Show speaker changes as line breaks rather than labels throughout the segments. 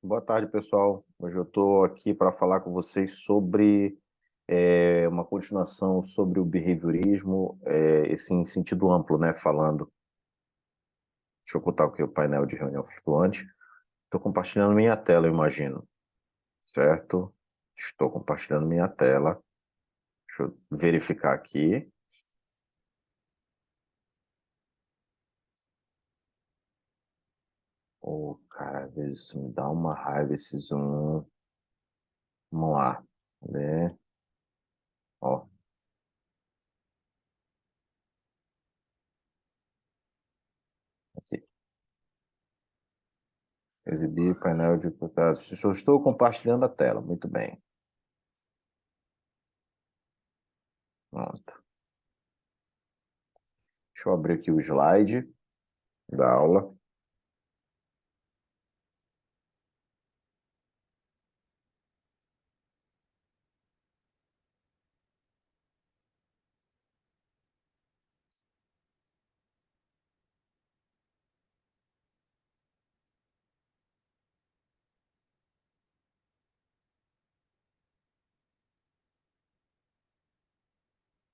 Boa tarde, pessoal. Hoje eu estou aqui para falar com vocês sobre uma continuação sobre o behaviorismo, esse em sentido amplo, né? Falando. Deixa eu ocultar aqui o painel de reunião flutuante. Estou compartilhando minha tela, eu imagino. Certo? Estou compartilhando minha tela. Deixa eu verificar aqui. Cara, às vezes isso me dá uma raiva, esse zoom. Vamos lá, né? Ó, aqui. Exibir painel de deputados. Estou compartilhando a tela. Muito bem. Pronto. Deixa eu abrir aqui o slide da aula.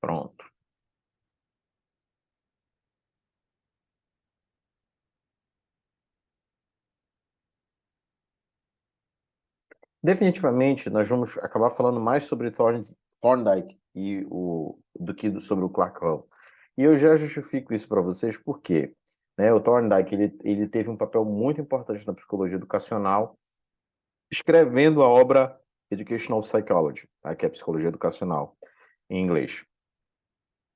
Pronto. Definitivamente, nós vamos acabar falando mais sobre Thorndike do que sobre o Clark Hull. E eu já justifico isso para vocês porque, né, o Thorndike ele teve um papel muito importante na psicologia educacional, escrevendo a obra Educational Psychology, tá, que é psicologia educacional em inglês.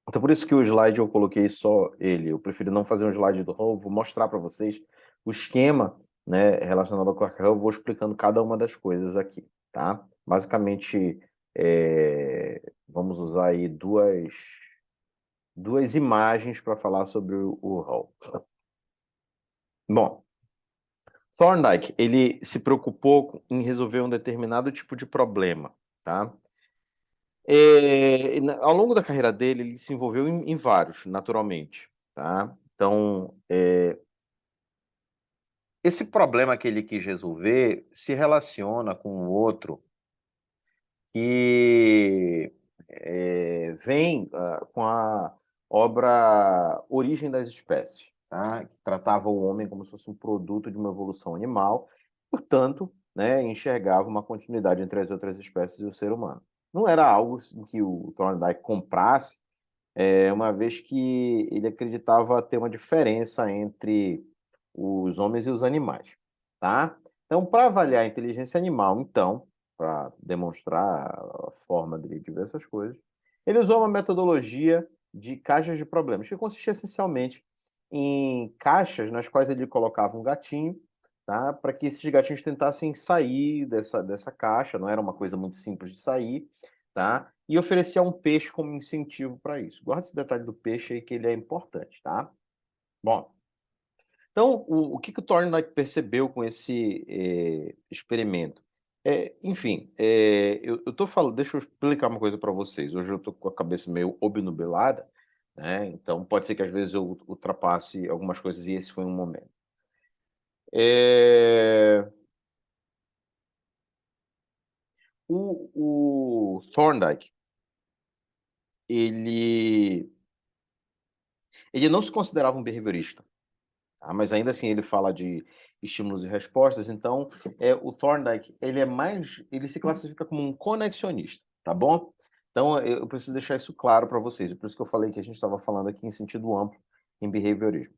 Então, por isso que o slide eu coloquei só ele. Eu preferi não fazer um slide do Hull, vou mostrar para vocês o esquema, né, relacionado ao Clark Hull, vou explicando cada uma das coisas aqui, tá? Basicamente, vamos usar aí duas imagens para falar sobre o Hull. Bom, Thorndike, ele se preocupou em resolver um determinado tipo de problema, tá? Ao longo da carreira dele, ele se envolveu em vários, naturalmente, tá? Então, esse problema que ele quis resolver se relaciona com o outro que vem com a obra Origem das Espécies, tá? Que tratava o homem como se fosse um produto de uma evolução animal, portanto, né, enxergava uma continuidade entre as outras espécies e o ser humano. Não era algo que o Thorndike comprasse, uma vez que ele acreditava ter uma diferença entre os homens e os animais, tá? Então, para avaliar a inteligência animal, então, para demonstrar a forma de ver essas coisas, ele usou uma metodologia de caixas de problemas, que consistia essencialmente em caixas nas quais ele colocava um gatinho, tá? Para que esses gatinhos tentassem sair dessa caixa, não era uma coisa muito simples de sair, tá? E oferecia um peixe como incentivo para isso. Guarda esse detalhe do peixe aí que ele é importante, tá? Bom, então o que o Thorndike percebeu com esse experimento? Enfim, eu tô falando, deixa eu explicar uma coisa para vocês. Hoje eu tô com a cabeça meio obnubilada, né? Então pode ser que às vezes eu ultrapasse algumas coisas e esse foi um momento. É, o Thorndike, ele, ele não se considerava um behaviorista. Tá? Mas ainda assim ele fala de estímulos e respostas, então o Thorndike ele se classifica como um conexionista, tá bom? Então eu preciso deixar isso claro para vocês, e por isso que eu falei que a gente estava falando aqui em sentido amplo em behaviorismo.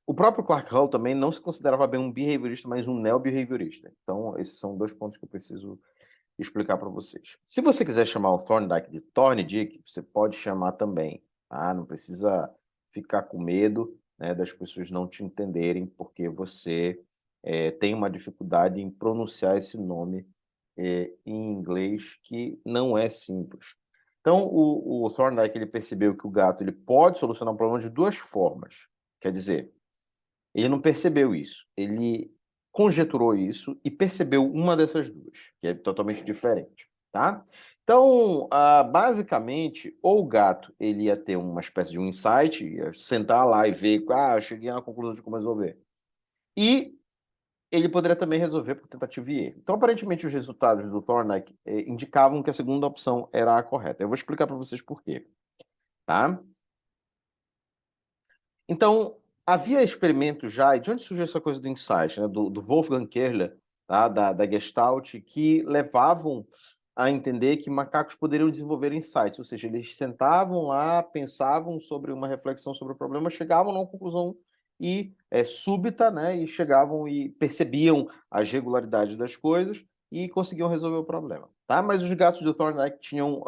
O próprio Clark Hull também não se considerava bem um behaviorista, mas um neo-behaviorista. Então esses são dois pontos que eu preciso explicar para vocês. Se você quiser chamar o Thorndike de Thorndike, você pode chamar também, tá? Não precisa ficar com medo, né, das pessoas não te entenderem, porque você tem uma dificuldade em pronunciar esse nome em inglês que não é simples. Então, o Thorndike ele percebeu que o gato ele pode solucionar um problema de duas formas. Quer dizer, ele não percebeu isso. Ele conjeturou isso e percebeu uma dessas duas, que é totalmente diferente, tá? Então, basicamente, ou o gato ele ia ter uma espécie de um insight, ia sentar lá e ver, eu cheguei à conclusão de como resolver. E ele poderia também resolver por tentativa e erro. Então, aparentemente, os resultados do Thorndike indicavam que a segunda opção era a correta. Eu vou explicar para vocês por quê, tá? Então, havia experimentos já, e de onde surgiu essa coisa do insight, né? Do Wolfgang Kerler, tá? Da Gestalt, que levavam a entender que macacos poderiam desenvolver insights, ou seja, eles sentavam lá, pensavam sobre uma reflexão sobre o problema, chegavam a uma conclusão súbita, né? E chegavam e percebiam as regularidades das coisas e conseguiam resolver o problema, tá? Mas os gatos do Thorndike tinham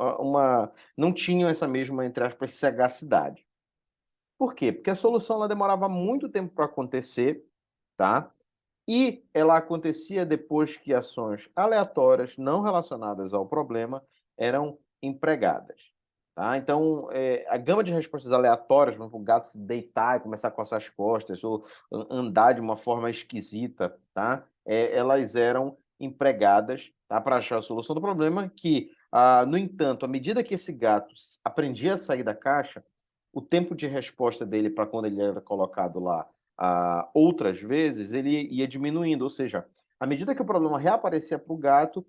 não tinham essa mesma, entre aspas, sagacidade. Por quê? Porque a solução ela demorava muito tempo para acontecer, tá? E ela acontecia depois que ações aleatórias, não relacionadas ao problema, eram empregadas. Tá? Então, a gama de respostas aleatórias, por exemplo, o gato se deitar e começar a coçar as costas, ou andar de uma forma esquisita, tá? Elas eram empregadas, tá? Para achar a solução do problema, que, no entanto, à medida que esse gato aprendia a sair da caixa, o tempo de resposta dele para quando ele era colocado lá outras vezes, ele ia diminuindo, ou seja, à medida que o problema reaparecia para o gato,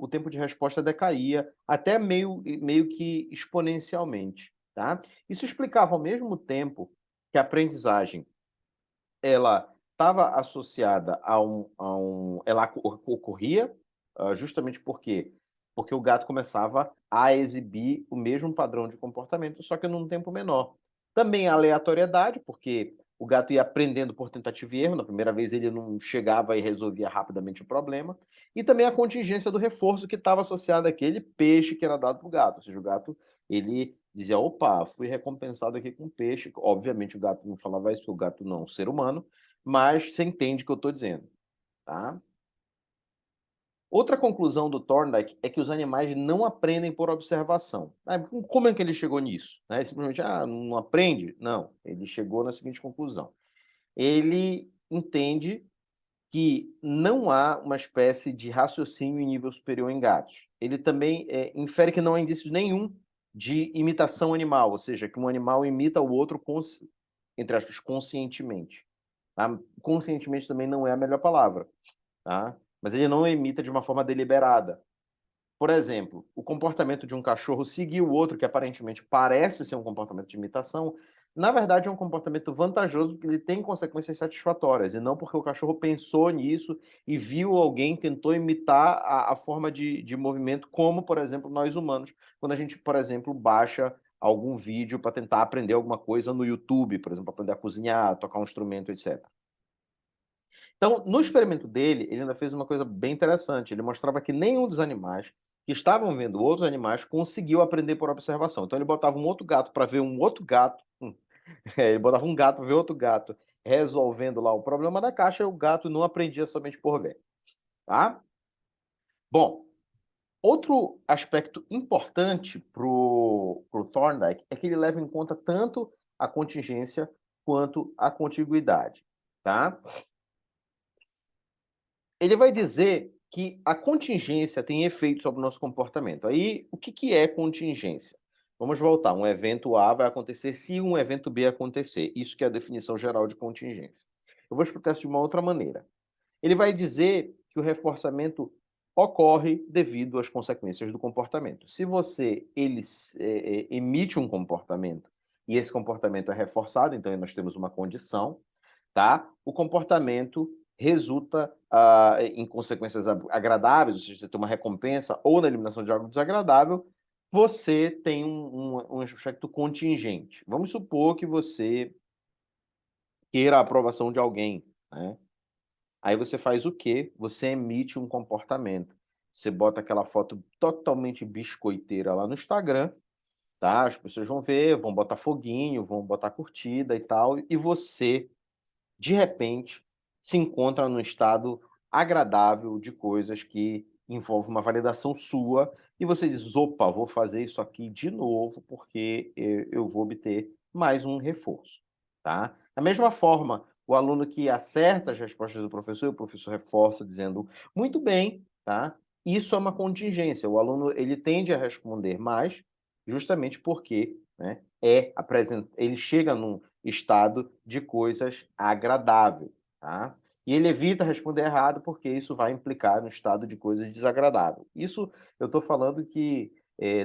o tempo de resposta decaía, até meio que exponencialmente. Tá? Isso explicava ao mesmo tempo que a aprendizagem ela estava associada ela ocorria justamente porque o gato começava a exibir o mesmo padrão de comportamento, só que num tempo menor. Também a aleatoriedade, porque o gato ia aprendendo por tentativa e erro, na primeira vez ele não chegava e resolvia rapidamente o problema, e também a contingência do reforço que estava associado àquele peixe que era dado para o gato, ou seja, o gato ele dizia, opa, fui recompensado aqui com peixe, obviamente o gato não falava isso, porque o gato não é um ser humano, mas você entende o que eu estou dizendo, tá? Outra conclusão do Thorndike é que os animais não aprendem por observação. Como é que ele chegou nisso? Simplesmente, não aprende? Não, ele chegou na seguinte conclusão. Ele entende que não há uma espécie de raciocínio em nível superior em gatos. Ele também infere que não há indícios nenhum de imitação animal, ou seja, que um animal imita o outro, entre aspas, conscientemente. Tá? Conscientemente também não é a melhor palavra, tá? Mas ele não imita de uma forma deliberada. Por exemplo, o comportamento de um cachorro seguir o outro, que aparentemente parece ser um comportamento de imitação, na verdade é um comportamento vantajoso porque ele tem consequências satisfatórias, e não porque o cachorro pensou nisso e viu alguém, tentou imitar a forma de movimento, como, por exemplo, nós humanos, quando a gente, por exemplo, baixa algum vídeo para tentar aprender alguma coisa no YouTube, por exemplo, aprender a cozinhar, tocar um instrumento, etc. Então, no experimento dele, ele ainda fez uma coisa bem interessante. Ele mostrava que nenhum dos animais que estavam vendo outros animais conseguiu aprender por observação. Então, ele botava um outro gato para ver um outro gato. Ele botava um gato para ver outro gato resolvendo lá o problema da caixa, e o gato não aprendia somente por ver. Tá? Bom, outro aspecto importante para o Thorndike é que ele leva em conta tanto a contingência quanto a contiguidade. Tá? Ele vai dizer que a contingência tem efeito sobre o nosso comportamento. Aí, o que é contingência? Vamos voltar. Um evento A vai acontecer se um evento B acontecer. Isso que é a definição geral de contingência. Eu vou explicar isso de uma outra maneira. Ele vai dizer que o reforçamento ocorre devido às consequências do comportamento. Se você emite um comportamento e esse comportamento é reforçado, então nós temos uma condição, tá? O comportamento resulta em consequências agradáveis, ou seja, você tem uma recompensa ou na eliminação de algo desagradável, você tem um aspecto contingente. Vamos supor que você queira a aprovação de alguém, né? Aí você faz o quê? Você emite um comportamento. Você bota aquela foto totalmente biscoiteira lá no Instagram, tá? As pessoas vão ver, vão botar foguinho, vão botar curtida e tal, e você de repente, se encontra num estado agradável de coisas que envolve uma validação sua, e você diz, opa, vou fazer isso aqui de novo, porque eu vou obter mais um reforço. Tá? Da mesma forma, o aluno que acerta as respostas do professor, o professor reforça dizendo, muito bem, tá? Isso é uma contingência. O aluno ele tende a responder mais, justamente porque, né, ele chega num estado de coisas agradável, tá? E ele evita responder errado porque isso vai implicar no estado de coisas desagradável. Isso eu estou falando que,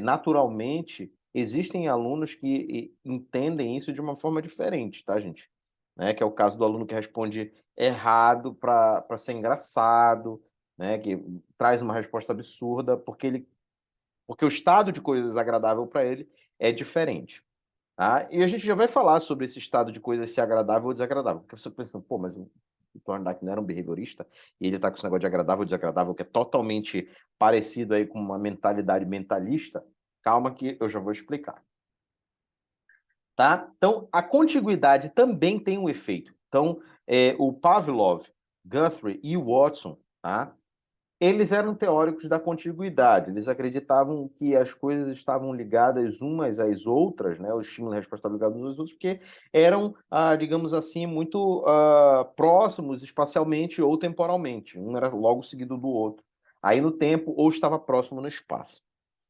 naturalmente, existem alunos que entendem isso de uma forma diferente, tá, gente? Né? Que é o caso do aluno que responde errado para ser engraçado, né? Que traz uma resposta absurda, porque o estado de coisa desagradável para ele é diferente. Tá? E a gente já vai falar sobre esse estado de coisa, se agradável ou desagradável. Porque você pensa, pô, mas o Thorndike não era um behaviorista, e ele está com esse negócio de agradável ou desagradável, que é totalmente parecido aí com uma mentalidade mentalista. Calma que eu já vou explicar. Tá? Então, a contiguidade também tem um efeito. Então, o Pavlov, Guthrie e o Watson, tá? Eles eram teóricos da contiguidade, eles acreditavam que as coisas estavam ligadas umas às outras, né? O estímulo e a resposta estavam ligados uns aos outros, porque eram, digamos assim, muito próximos espacialmente ou temporalmente. Um era logo seguido do outro. Aí no tempo, ou estava próximo no espaço.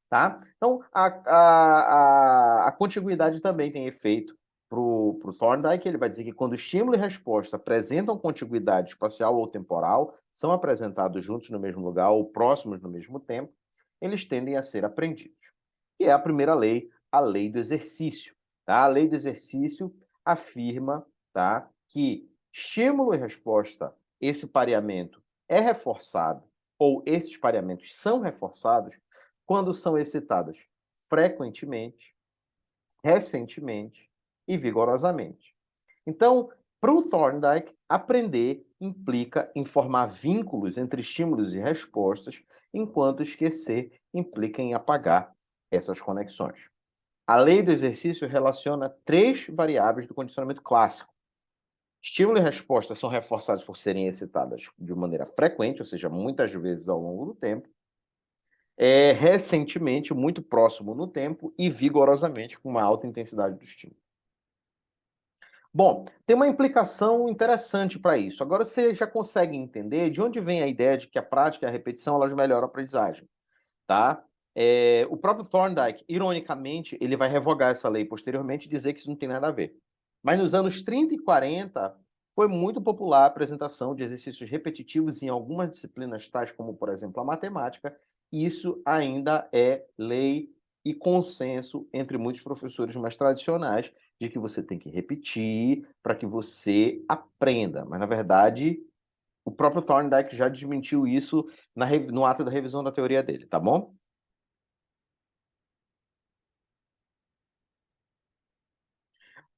Tá? Então, a contiguidade também tem efeito para o Thorndike. Ele vai dizer que quando estímulo e resposta apresentam contiguidade espacial ou temporal, são apresentados juntos no mesmo lugar ou próximos no mesmo tempo, eles tendem a ser aprendidos. E é a primeira lei, a lei do exercício. Tá? A lei do exercício afirma, tá, que estímulo e resposta, esse pareamento é reforçado, ou esses pareamentos são reforçados quando são excitadas frequentemente, recentemente e vigorosamente. Então, para o Thorndike, aprender implica em formar vínculos entre estímulos e respostas, enquanto esquecer implica em apagar essas conexões. A lei do exercício relaciona três variáveis do condicionamento clássico. Estímulo e resposta são reforçados por serem excitadas de maneira frequente, ou seja, muitas vezes ao longo do tempo, recentemente, muito próximo no tempo e vigorosamente, com uma alta intensidade do estímulo. Bom, tem uma implicação interessante para isso. Agora você já consegue entender de onde vem a ideia de que a prática e a repetição elas melhoram a aprendizagem, tá? O próprio Thorndike, ironicamente, ele vai revogar essa lei posteriormente e dizer que isso não tem nada a ver. Mas nos anos 30 e 40, foi muito popular a apresentação de exercícios repetitivos em algumas disciplinas, tais como, por exemplo, a matemática, e isso ainda é lei e consenso entre muitos professores mais tradicionais de que você tem que repetir para que você aprenda. Mas, na verdade, o próprio Thorndike já desmentiu isso no ato da revisão da teoria dele, tá bom?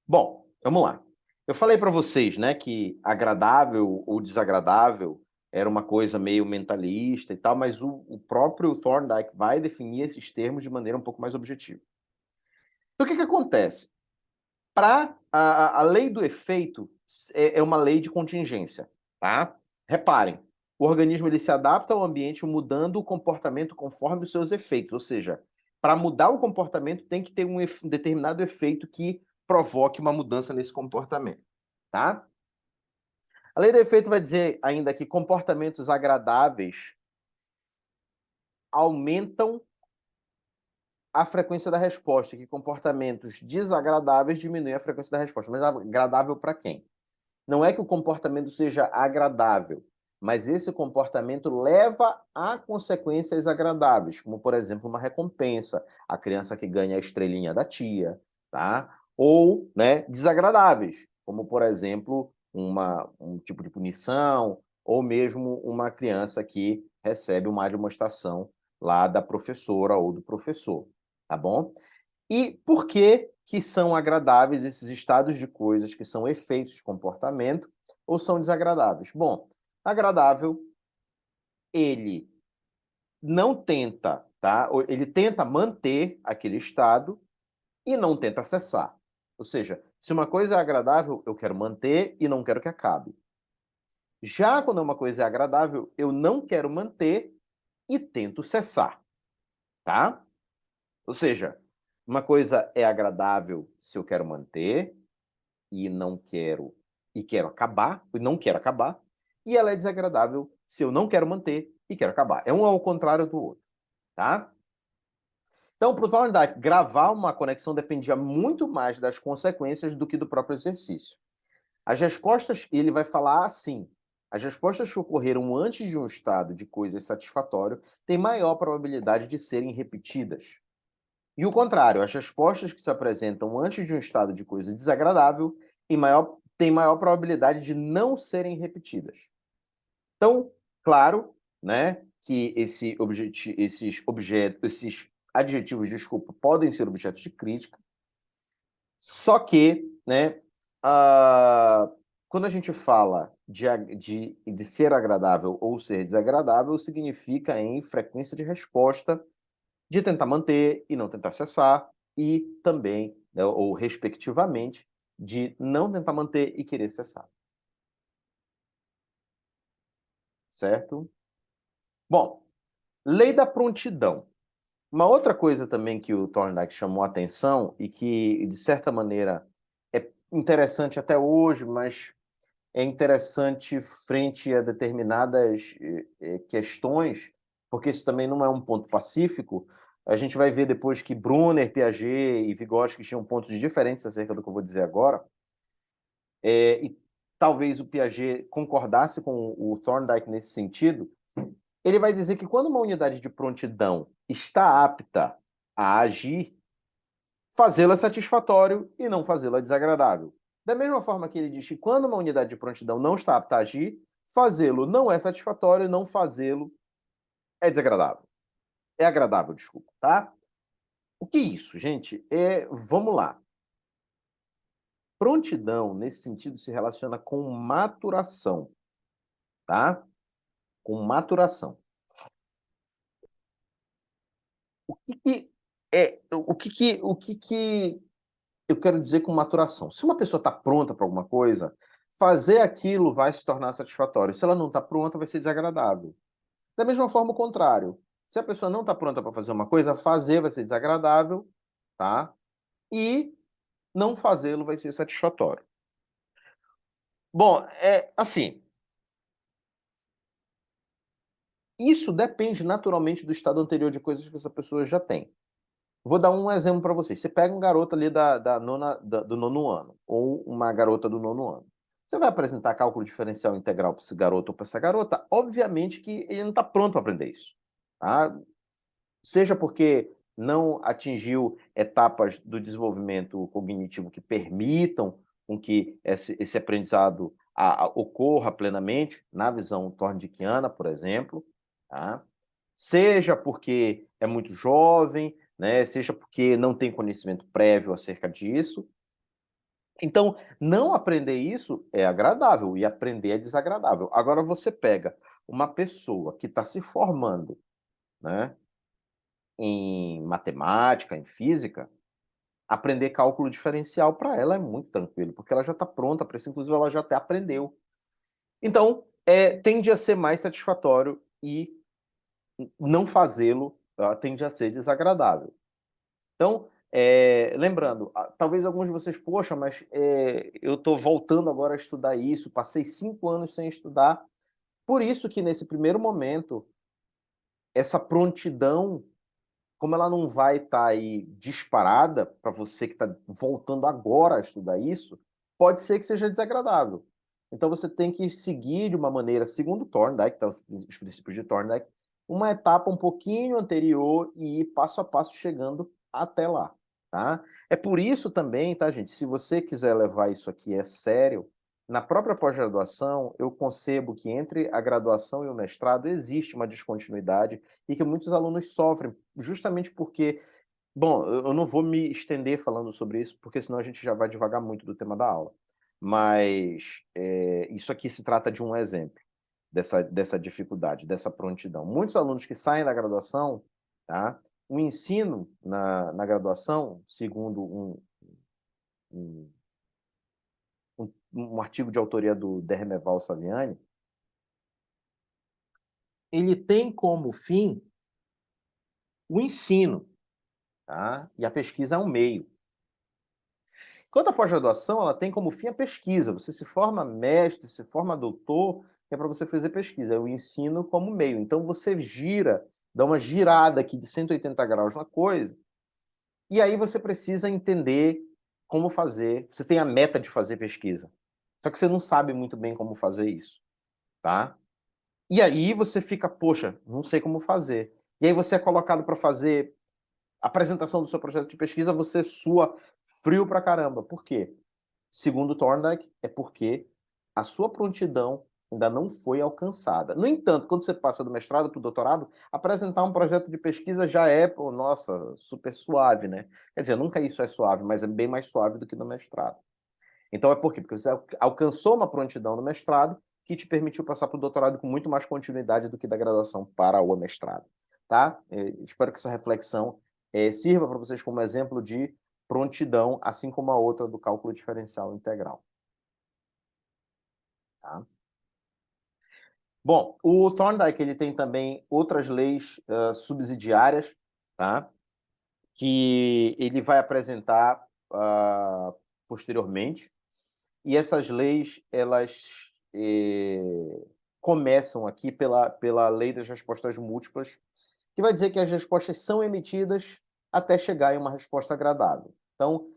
Bom, vamos lá. Eu falei para vocês, né, que agradável ou desagradável era uma coisa meio mentalista e tal, mas o próprio Thorndike vai definir esses termos de maneira um pouco mais objetiva. Então, o que acontece? A lei do efeito é uma lei de contingência, tá? Reparem, o organismo ele se adapta ao ambiente mudando o comportamento conforme os seus efeitos, ou seja, para mudar o comportamento tem que ter um determinado efeito que provoque uma mudança nesse comportamento, tá? A lei do efeito vai dizer ainda que comportamentos agradáveis aumentam a frequência da resposta, que comportamentos desagradáveis diminuem a frequência da resposta. Mas agradável para quem? Não é que o comportamento seja agradável, mas esse comportamento leva a consequências agradáveis, como, por exemplo, uma recompensa, a criança que ganha a estrelinha da tia, tá? Ou, né, desagradáveis, como, por exemplo, um tipo de punição, ou mesmo uma criança que recebe uma admoestação lá da professora ou do professor, tá bom? E por que que são agradáveis esses estados de coisas que são efeitos de comportamento ou são desagradáveis? Bom, agradável, ele não tenta, tá? Ele tenta manter aquele estado e não tenta cessar. Ou seja, se uma coisa é agradável, eu quero manter e não quero que acabe. Já quando uma coisa é agradável, eu não quero manter e tento cessar, tá? Ou seja, uma coisa é agradável se eu quero manter e não quero e quero acabar, e não quero acabar, e ela é desagradável se eu não quero manter e quero acabar. É um ao contrário do outro, tá? Então, para o Thorndike, gravar uma conexão dependia muito mais das consequências do que do próprio exercício. As respostas, ele vai falar assim, as respostas que ocorreram antes de um estado de coisa satisfatório têm maior probabilidade de serem repetidas. E o contrário, as respostas que se apresentam antes de um estado de coisa desagradável têm maior probabilidade de não serem repetidas. Então, claro, né, que esses adjetivos, desculpa, podem ser objetos de crítica, só que, né, quando a gente fala de ser agradável ou ser desagradável, significa em frequência de resposta, de tentar manter e não tentar cessar, e também, né, ou respectivamente, de não tentar manter e querer cessar. Certo? Bom, lei da prontidão. Uma outra coisa também que o Thorndike chamou a atenção e que, de certa maneira, é interessante até hoje, mas é interessante frente a determinadas questões, porque isso também não é um ponto pacífico. A gente vai ver depois que Brunner, Piaget e Vygotsky tinham pontos diferentes acerca do que eu vou dizer agora, e talvez o Piaget concordasse com o Thorndike nesse sentido. Ele vai dizer que quando uma unidade de prontidão está apta a agir, fazê-la é satisfatório e não fazê-la desagradável. Da mesma forma que ele diz que quando uma unidade de prontidão não está apta a agir, fazê-lo não é satisfatório e não fazê-lo é desagradável. É agradável, desculpa, tá? O que é isso, gente? Vamos lá. Prontidão, nesse sentido, se relaciona com maturação, tá? Com maturação. O que que eu quero dizer com maturação? Se uma pessoa está pronta para alguma coisa, fazer aquilo vai se tornar satisfatório. Se ela não está pronta, vai ser desagradável. Da mesma forma, o contrário. Se a pessoa não está pronta para fazer uma coisa, fazer vai ser desagradável, tá? E não fazê-lo vai ser satisfatório. Bom, assim, isso depende naturalmente do estado anterior de coisas que essa pessoa já tem. Vou dar um exemplo para vocês. Você pega um garoto ali do nono ano, ou uma garota do nono ano. Você vai apresentar cálculo diferencial integral para esse garoto ou para essa garota? Obviamente que ele não está pronto para aprender isso. Tá? Seja porque não atingiu etapas do desenvolvimento cognitivo que permitam com que esse aprendizado ocorra plenamente, na visão thorndickiana, por exemplo. Tá? Seja porque é muito jovem, né? Seja porque não tem conhecimento prévio acerca disso. Então, não aprender isso é agradável e aprender é desagradável. Agora, você pega uma pessoa que está se formando, né, em matemática, em física, aprender cálculo diferencial para ela é muito tranquilo, porque ela já está pronta para isso, inclusive ela já até aprendeu. Então, tende a ser mais satisfatório e não fazê-lo tende a ser desagradável. Então, lembrando, talvez alguns de vocês, poxa, mas eu estou voltando agora a estudar isso, passei 5 anos sem estudar. Por isso que nesse primeiro momento, essa prontidão, como ela não vai estar aí disparada para você que está voltando agora a estudar isso, pode ser que seja desagradável. Então você tem que seguir de uma maneira, segundo Thorndike, tá, os princípios de Thorndike, uma etapa um pouquinho anterior e ir passo a passo chegando até lá. Tá? É por isso também, tá, gente? Se você quiser levar isso aqui a sério, na própria pós-graduação, eu concebo que entre a graduação e o mestrado existe uma descontinuidade e que muitos alunos sofrem, justamente porque, bom, eu não vou me estender falando sobre isso, porque senão a gente já vai devagar muito do tema da aula. Mas isso aqui se trata de um exemplo dessa dificuldade, dessa prontidão. Muitos alunos que saem da graduação, tá? O ensino na graduação, segundo um artigo de autoria do Dermeval Saviani, ele tem como fim o ensino, tá? E a pesquisa é um meio. Enquanto a pós-graduação, ela tem como fim a pesquisa. Você se forma mestre, se forma doutor, que é para você fazer pesquisa. É o ensino como meio. Então você gira, dá uma girada aqui de 180 graus na coisa, e aí você precisa entender como fazer. Você tem a meta de fazer pesquisa. Só que você não sabe muito bem como fazer isso. tá? E aí você fica, poxa, não sei como fazer. E aí você é colocado para fazer a apresentação do seu projeto de pesquisa, você sua frio pra caramba. Por quê? Segundo Thorndike, é porque a sua prontidão ainda não foi alcançada. No entanto, quando você passa do mestrado para o doutorado, apresentar um projeto de pesquisa já é, pô, nossa, super suave, né? Quer dizer, nunca isso é suave, mas é bem mais suave do que no mestrado. Então é por quê? Porque você alcançou uma prontidão no mestrado que te permitiu passar para o doutorado com muito mais continuidade do que da graduação para o mestrado. Tá? Espero que essa reflexão sirva para vocês como exemplo de prontidão, assim como a outra do cálculo diferencial integral. Tá? Bom, o Thorndike ele tem também outras leis subsidiárias, tá? Que ele vai apresentar posteriormente. E essas leis, elas começam aqui pela lei das respostas múltiplas, que vai dizer que as respostas são emitidas até chegar em uma resposta agradável. Então,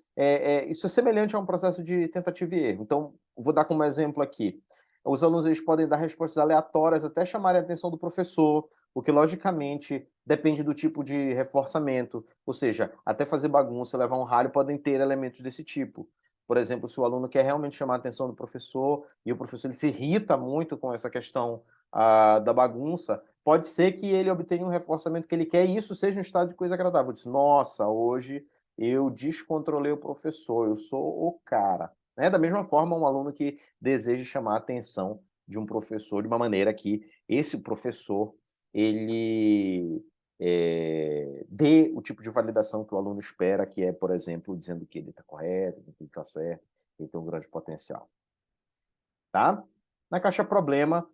isso é semelhante a um processo de tentativa e erro. Então, vou dar como exemplo aqui. Os alunos eles podem dar respostas aleatórias até chamarem a atenção do professor, o que, logicamente, depende do tipo de reforçamento. Ou seja, até fazer bagunça, levar um ralho, podem ter elementos desse tipo. Por exemplo, se o aluno quer realmente chamar a atenção do professor e o professor ele se irrita muito com essa questão da bagunça, pode ser que ele obtenha um reforçamento que ele quer e isso seja um estado de coisa agradável. Diz, nossa, hoje eu descontrolei o professor, eu sou o cara. Né? Da mesma forma, um aluno que deseja chamar a atenção de um professor de uma maneira que esse professor ele dê o tipo de validação que o aluno espera, que é, por exemplo, dizendo que ele está correto, que ele está certo, que ele tem um grande potencial. Tá? Na caixa problema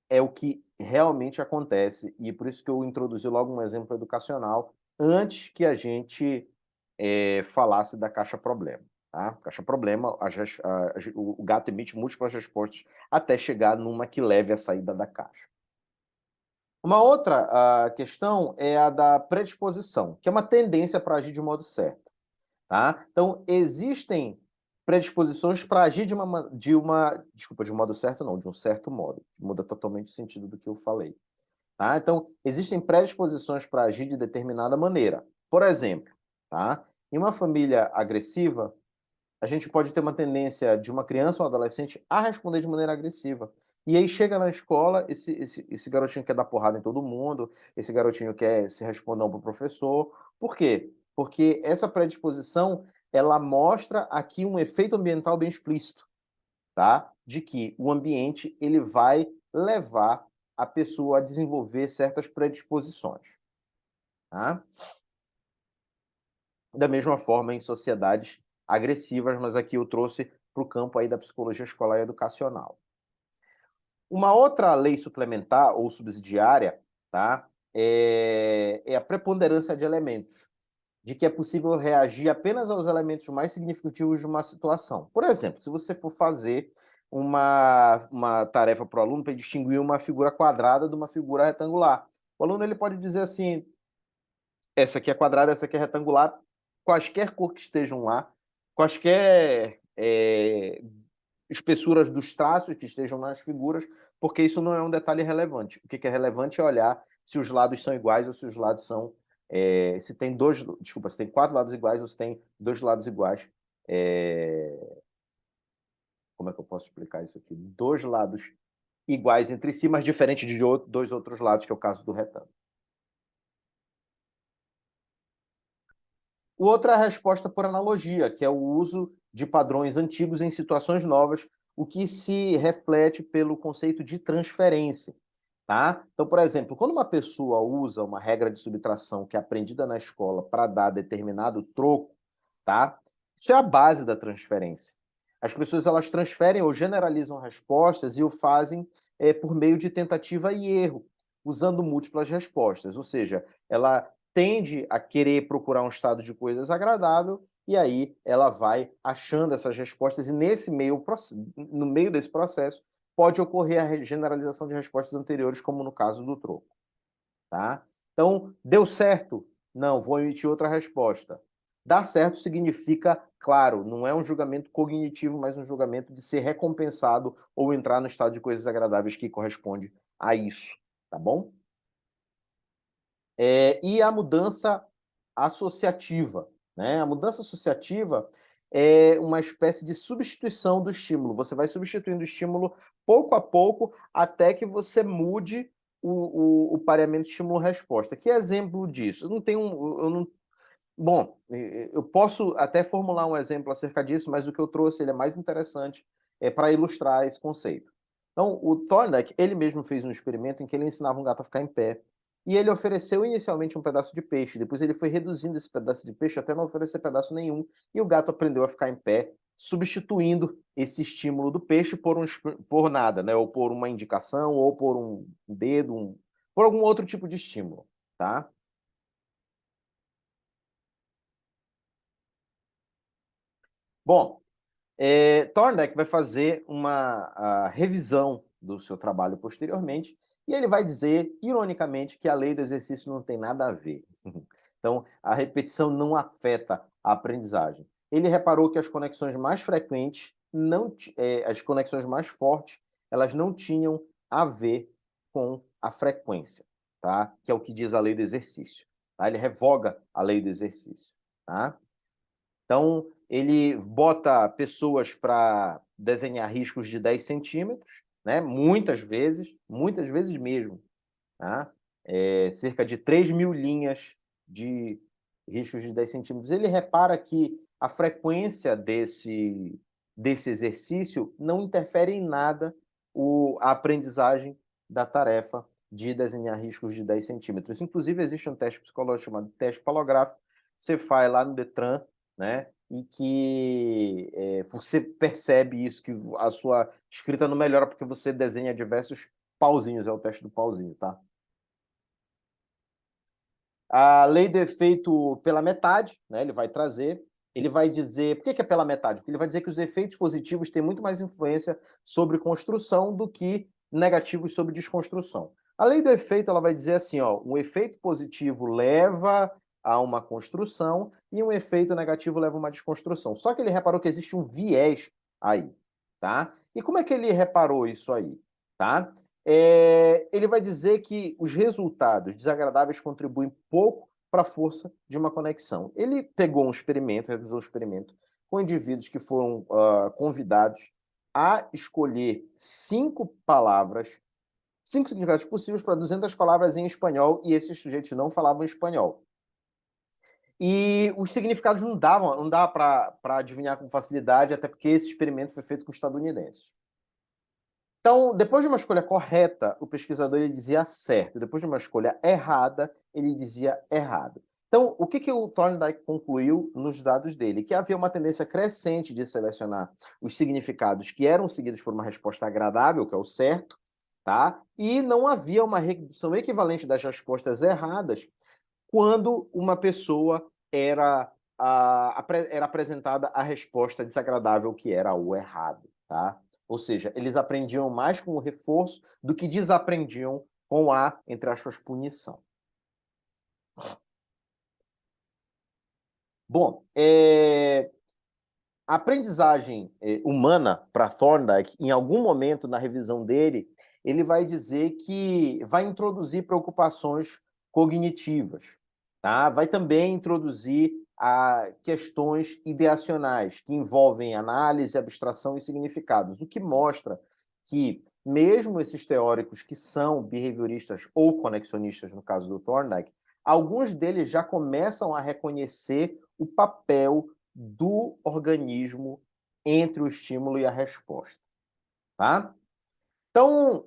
é o que realmente acontece, e por isso que eu introduzi logo um exemplo educacional antes que a gente falasse da caixa problema. Tá? Caixa problema, o gato emite múltiplas respostas até chegar numa que leve à saída da caixa. Uma outra questão é a da predisposição, que é uma tendência para agir de modo certo. Tá? Então, existem predisposições para agir de um modo certo, não, de um certo modo, que muda totalmente o sentido do que eu falei. Tá? Então, existem predisposições para agir de determinada maneira. Por exemplo, tá? Em uma família agressiva, a gente pode ter uma tendência de uma criança ou adolescente a responder de maneira agressiva. E aí chega na escola, esse garotinho quer dar porrada em todo mundo, esse garotinho quer se responder para o professor. Por quê? Porque essa predisposição, ela mostra aqui um efeito ambiental bem explícito, tá? De que o ambiente ele vai levar a pessoa a desenvolver certas predisposições. Tá? Da mesma forma em sociedades agressivas, mas aqui eu trouxe para o campo aí da psicologia escolar e educacional. Uma outra lei suplementar ou subsidiária, tá? É a preponderância de elementos, de que é possível reagir apenas aos elementos mais significativos de uma situação. Por exemplo, se você for fazer uma tarefa para o aluno para distinguir uma figura quadrada de uma figura retangular, o aluno ele pode dizer assim, essa aqui é quadrada, essa aqui é retangular, quaisquer cor que estejam lá, quaisquer espessuras dos traços que estejam nas figuras, porque isso não é um detalhe relevante. O que é relevante é olhar se os lados são iguais ou se os lados são... se tem se tem 4 lados iguais ou se tem 2 lados iguais. Como é que eu posso explicar isso aqui? 2 lados iguais entre si, mas diferentes de 2 outros lados, que é o caso do retângulo. O outro é a resposta por analogia, que é o uso de padrões antigos em situações novas, o que se reflete pelo conceito de transferência. Tá? Então, por exemplo, quando uma pessoa usa uma regra de subtração que é aprendida na escola para dar determinado troco, tá? Isso é a base da transferência. As pessoas elas transferem ou generalizam respostas e o fazem por meio de tentativa e erro, usando múltiplas respostas. Ou seja, ela tende a querer procurar um estado de coisas agradável e aí ela vai achando essas respostas e no meio desse processo pode ocorrer a generalização de respostas anteriores, como no caso do troco. Tá? Então, deu certo? Não, vou emitir outra resposta. Dar certo significa, claro, não é um julgamento cognitivo, mas um julgamento de ser recompensado ou entrar no estado de coisas agradáveis que corresponde a isso, tá bom? E a mudança associativa, né? A mudança associativa é uma espécie de substituição do estímulo. Você vai substituindo o estímulo pouco a pouco até que você mude o pareamento estímulo-resposta. Que exemplo disso? Eu não tenho. Eu não, bom, eu posso até formular um exemplo acerca disso, mas o que eu trouxe ele é mais interessante para ilustrar esse conceito. Então, o Thorndike, ele mesmo fez um experimento em que ele ensinava um gato a ficar em pé, e ele ofereceu inicialmente um pedaço de peixe, depois ele foi reduzindo esse pedaço de peixe até não oferecer pedaço nenhum, e o gato aprendeu a ficar em pé, substituindo esse estímulo do peixe por nada, né? Ou por uma indicação, ou por um dedo, por algum outro tipo de estímulo, tá? Bom, Thorndike vai fazer uma revisão do seu trabalho posteriormente e ele vai dizer, ironicamente, que a lei do exercício não tem nada a ver. Então, a repetição não afeta a aprendizagem. Ele reparou que as conexões mais frequentes, as conexões mais fortes, elas não tinham a ver com a frequência, tá? Que é o que diz a lei do exercício. Tá? Ele revoga a lei do exercício. Tá? Então, ele bota pessoas para desenhar riscos de 10 centímetros, né? Muitas vezes mesmo. Tá? Cerca de 3.000 linhas de riscos de 10 centímetros. Ele repara que a frequência desse exercício não interfere em nada a aprendizagem da tarefa de desenhar riscos de 10 centímetros. Inclusive, existe um teste psicológico chamado teste palográfico, você faz lá no Detran, né? E que você percebe isso, que a sua escrita não melhora porque você desenha diversos pauzinhos, é o teste do pauzinho, tá? A lei do efeito pela metade, né? Ele vai trazer, ele vai dizer, por que é pela metade? Porque ele vai dizer que os efeitos positivos têm muito mais influência sobre construção do que negativos sobre desconstrução. A lei do efeito, ela vai dizer assim, ó, um efeito positivo leva a uma construção e um efeito negativo leva a uma desconstrução. Só que ele reparou que existe um viés aí, tá? E como é que ele reparou isso aí, tá? Ele vai dizer que os resultados desagradáveis contribuem pouco para a força de uma conexão. Ele pegou um experimento, realizou um experimento com indivíduos que foram convidados a escolher 5 palavras, 5 significados possíveis para 200 palavras em espanhol, e esses sujeitos não falavam espanhol. E os significados não dava para adivinhar com facilidade, até porque esse experimento foi feito com estadunidenses. Então, depois de uma escolha correta, o pesquisador ele dizia certo. Depois de uma escolha errada, ele dizia errado. Então, o que o Thorndike concluiu nos dados dele? Que havia uma tendência crescente de selecionar os significados que eram seguidos por uma resposta agradável, que é o certo, tá? E não havia uma redução equivalente das respostas erradas quando uma pessoa era apresentada a resposta desagradável, que era o errado, tá? Ou seja, eles aprendiam mais com o reforço do que desaprendiam com a, entre aspas, punição. Bom, a aprendizagem humana para Thorndike, em algum momento na revisão dele, ele vai dizer que vai introduzir preocupações cognitivas, tá? Vai também introduzir questões ideacionais, que envolvem análise, abstração e significados, o que mostra que, mesmo esses teóricos que são behavioristas ou conexionistas, no caso do Thorndike, alguns deles já começam a reconhecer o papel do organismo entre o estímulo e a resposta, tá? Então,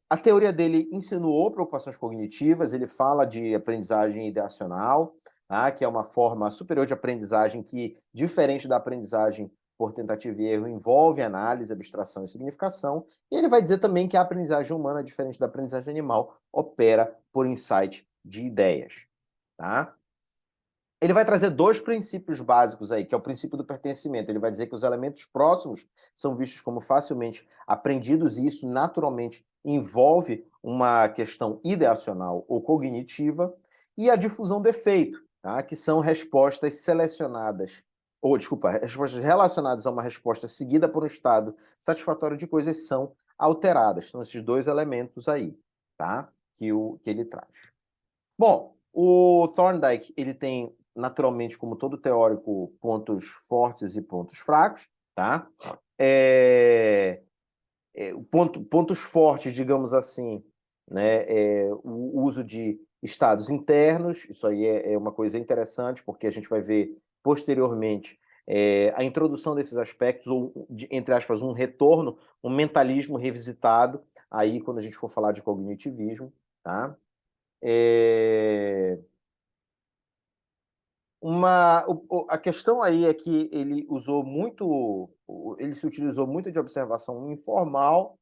a teoria dele insinuou preocupações cognitivas, ele fala de aprendizagem ideacional, tá? Que é uma forma superior de aprendizagem que, diferente da aprendizagem por tentativa e erro, envolve análise, abstração e significação. E ele vai dizer também que a aprendizagem humana, diferente da aprendizagem animal, opera por insight de ideias, tá? Ele vai trazer 2 princípios básicos aí, que é o princípio do pertencimento. Ele vai dizer que os elementos próximos são vistos como facilmente aprendidos, e isso naturalmente envolve uma questão ideacional ou cognitiva, e a difusão do efeito. tá? Que são respostas selecionadas, ou, desculpa, respostas relacionadas a uma resposta seguida por um estado satisfatório de coisas são alteradas. São esses dois elementos aí, tá? Que ele traz. Bom, o Thorndike, ele tem, naturalmente, como todo teórico, pontos fortes e pontos fracos, tá? Pontos fortes, digamos assim, né? O uso de estados internos, isso aí é uma coisa interessante, porque a gente vai ver posteriormente a introdução desses aspectos, ou, entre aspas, um retorno, um mentalismo revisitado, aí quando a gente for falar de cognitivismo, tá? A questão aí é que ele se utilizou muito de observação informal.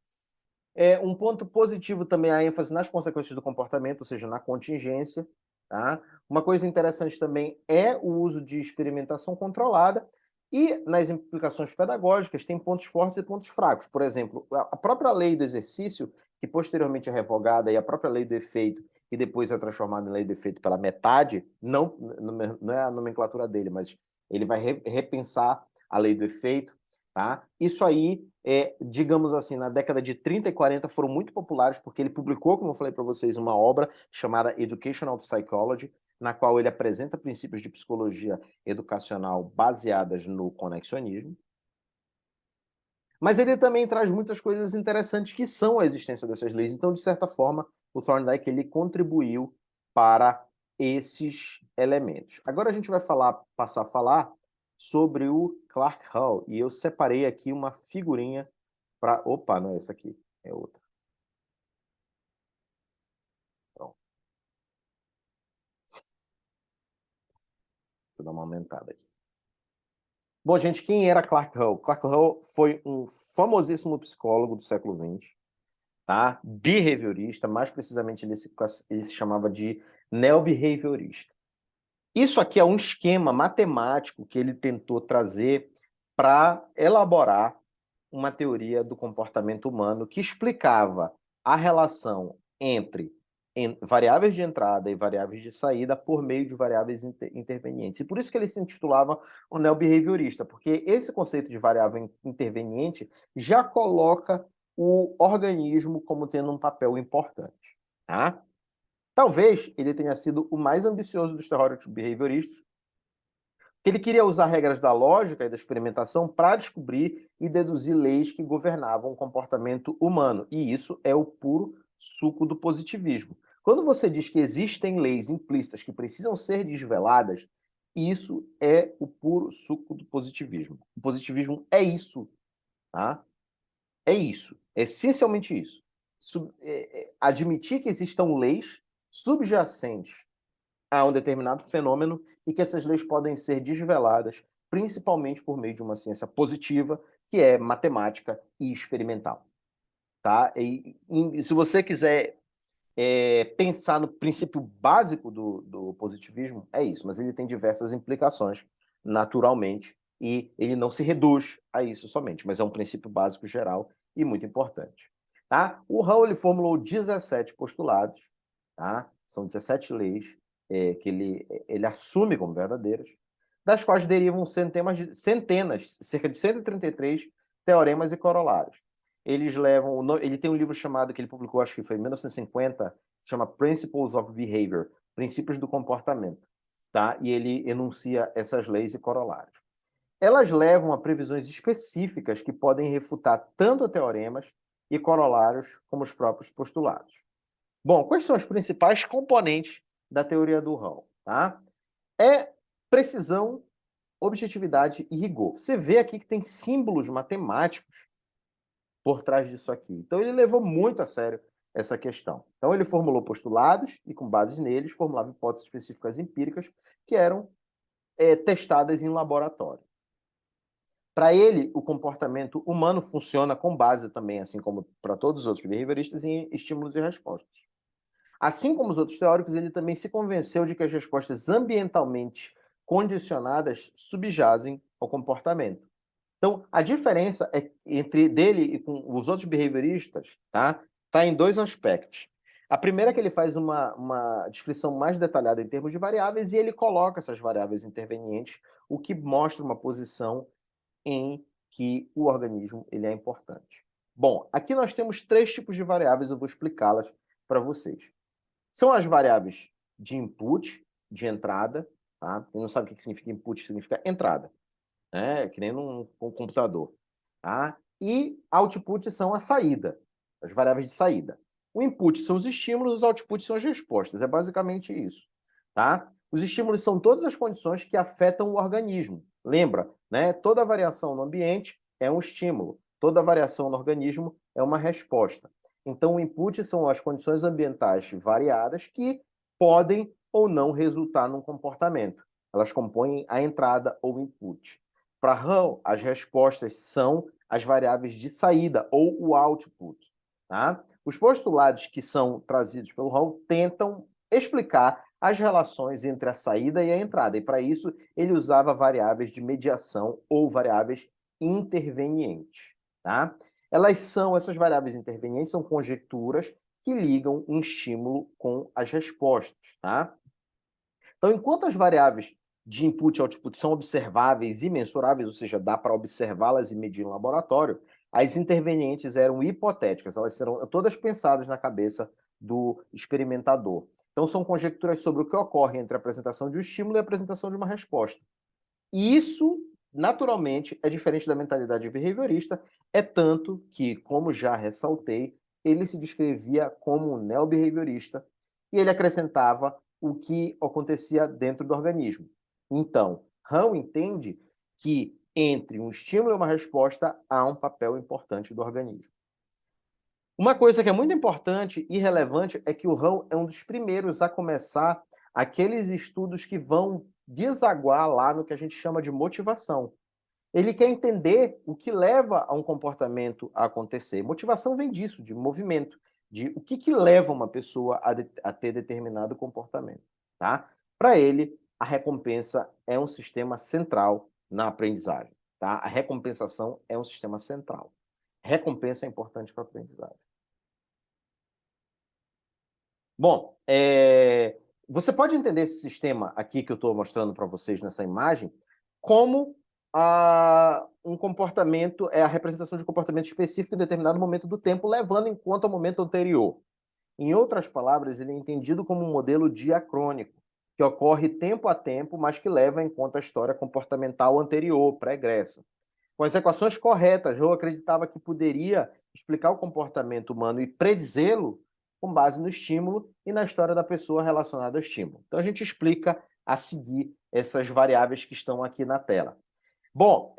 Um ponto positivo também é a ênfase nas consequências do comportamento, ou seja, na contingência. Tá? Uma coisa interessante também é o uso de experimentação controlada, e nas implicações pedagógicas tem pontos fortes e pontos fracos. Por exemplo, a própria lei do exercício, que posteriormente é revogada, e a própria lei do efeito, que depois é transformada em lei do efeito pela metade, não é a nomenclatura dele, mas ele vai repensar a lei do efeito. Tá? Isso aí, digamos assim, na década de 30 e 40 foram muito populares, porque ele publicou, como eu falei para vocês, uma obra chamada Educational Psychology, na qual ele apresenta princípios de psicologia educacional baseadas no conexionismo. Mas ele também traz muitas coisas interessantes que são a existência dessas leis. Então, de certa forma, o Thorndike ele contribuiu para esses elementos. Agora a gente vai passar a falar sobre o Clark Hall. E eu separei aqui uma figurinha para... Opa, não é essa aqui, é outra. Pronto. Deixa eu dar uma aumentada aqui. Bom, gente, quem era Clark Hall? Clark Hall foi um famosíssimo psicólogo do século XX, tá? Behaviorista, mais precisamente ele se chamava de neobehaviorista. Isso aqui é um esquema matemático que ele tentou trazer para elaborar uma teoria do comportamento humano que explicava a relação entre variáveis de entrada e variáveis de saída por meio de variáveis intervenientes. E por isso que ele se intitulava o neobehaviorista, porque esse conceito de variável interveniente já coloca o organismo como tendo um papel importante. Tá? Talvez ele tenha sido o mais ambicioso dos teóricos behavioristas, que ele queria usar regras da lógica e da experimentação para descobrir e deduzir leis que governavam o comportamento humano. E isso é o puro suco do positivismo. Quando você diz que existem leis implícitas que precisam ser desveladas, isso é o puro suco do positivismo. O positivismo é isso, tá? É isso, é essencialmente isso. Admitir que existam leis subjacentes a um determinado fenômeno e que essas leis podem ser desveladas principalmente por meio de uma ciência positiva, que é matemática e experimental. Tá? E se você quiser pensar no princípio básico do positivismo, é isso, mas ele tem diversas implicações, naturalmente, e ele não se reduz a isso somente, mas é um princípio básico geral e muito importante. Tá? O Hall ele formulou 17 postulados, tá? São 17 leis que ele assume como verdadeiras, das quais derivam centenas, cerca de 133 teoremas e corolários. Ele tem um livro chamado, que ele publicou, acho que foi em 1950, chama Principles of Behavior, Princípios do Comportamento, tá? E ele enuncia essas leis e corolários. Elas levam a previsões específicas que podem refutar tanto teoremas e corolários como os próprios postulados. Bom, quais são os principais componentes da teoria do Hall? Tá? Precisão, objetividade e rigor. Você vê aqui que tem símbolos matemáticos por trás disso aqui. Então, ele levou muito a sério essa questão. Então, ele formulou postulados e, com bases neles, formulava hipóteses específicas empíricas que eram testadas em laboratório. Para ele, o comportamento humano funciona com base também, assim como para todos os outros behavioristas, em estímulos e respostas. Assim como os outros teóricos, ele também se convenceu de que as respostas ambientalmente condicionadas subjazem ao comportamento. Então, a diferença entre dele e com os outros behavioristas tá em dois aspectos. A primeira é que ele faz uma descrição mais detalhada em termos de variáveis e ele coloca essas variáveis intervenientes, o que mostra uma posição em que o organismo ele é importante. Bom, aqui nós temos 3 tipos de variáveis, eu vou explicá-las para vocês. São as variáveis de input, de entrada, tá? Quem não sabe o que significa input, significa entrada, né? Que nem num computador, tá? E output são a saída, as variáveis de saída. O input são os estímulos, os outputs são as respostas, é basicamente isso, tá? Os estímulos são todas as condições que afetam o organismo. Lembra, né? Toda variação no ambiente é um estímulo, toda variação no organismo é uma resposta. Então, o input são as condições ambientais variadas que podem ou não resultar num comportamento. Elas compõem a entrada ou input. Para RAM, as respostas são as variáveis de saída ou o output. Tá? Os postulados que são trazidos pelo RAM tentam explicar as relações entre a saída e a entrada, e para isso ele usava variáveis de mediação ou variáveis intervenientes. Tá? Essas variáveis intervenientes são conjecturas que ligam um estímulo com as respostas. Tá? Então, enquanto as variáveis de input e output são observáveis e mensuráveis, ou seja, dá para observá-las e medir no laboratório, as intervenientes eram hipotéticas, elas serão todas pensadas na cabeça do experimentador. Então, são conjecturas sobre o que ocorre entre a apresentação de um estímulo e a apresentação de uma resposta. E isso, naturalmente, é diferente da mentalidade behaviorista, é tanto que, como já ressaltei, ele se descrevia como um neobehaviorista e ele acrescentava o que acontecia dentro do organismo. Então, Hahn entende que entre um estímulo e uma resposta há um papel importante do organismo. Uma coisa que é muito importante e relevante é que o Hahn é um dos primeiros a começar aqueles estudos que vão desaguar lá no que a gente chama de motivação. Ele quer entender o que leva a um comportamento a acontecer. Motivação vem disso, de movimento, de o que leva uma pessoa a ter determinado comportamento. Tá? Para ele, a recompensa é um sistema central na aprendizagem. Tá? A recompensação é um sistema central. Recompensa é importante para a aprendizagem. Bom, você pode entender esse sistema aqui que eu estou mostrando para vocês nessa imagem como um comportamento, é a representação de um comportamento específico em determinado momento do tempo, levando em conta o momento anterior. Em outras palavras, ele é entendido como um modelo diacrônico, que ocorre tempo a tempo, mas que leva em conta a história comportamental anterior, pregressa. Com as equações corretas, eu acreditava que poderia explicar o comportamento humano e predizê-lo com base no estímulo e na história da pessoa relacionada ao estímulo. Então, a gente explica a seguir essas variáveis que estão aqui na tela. Bom,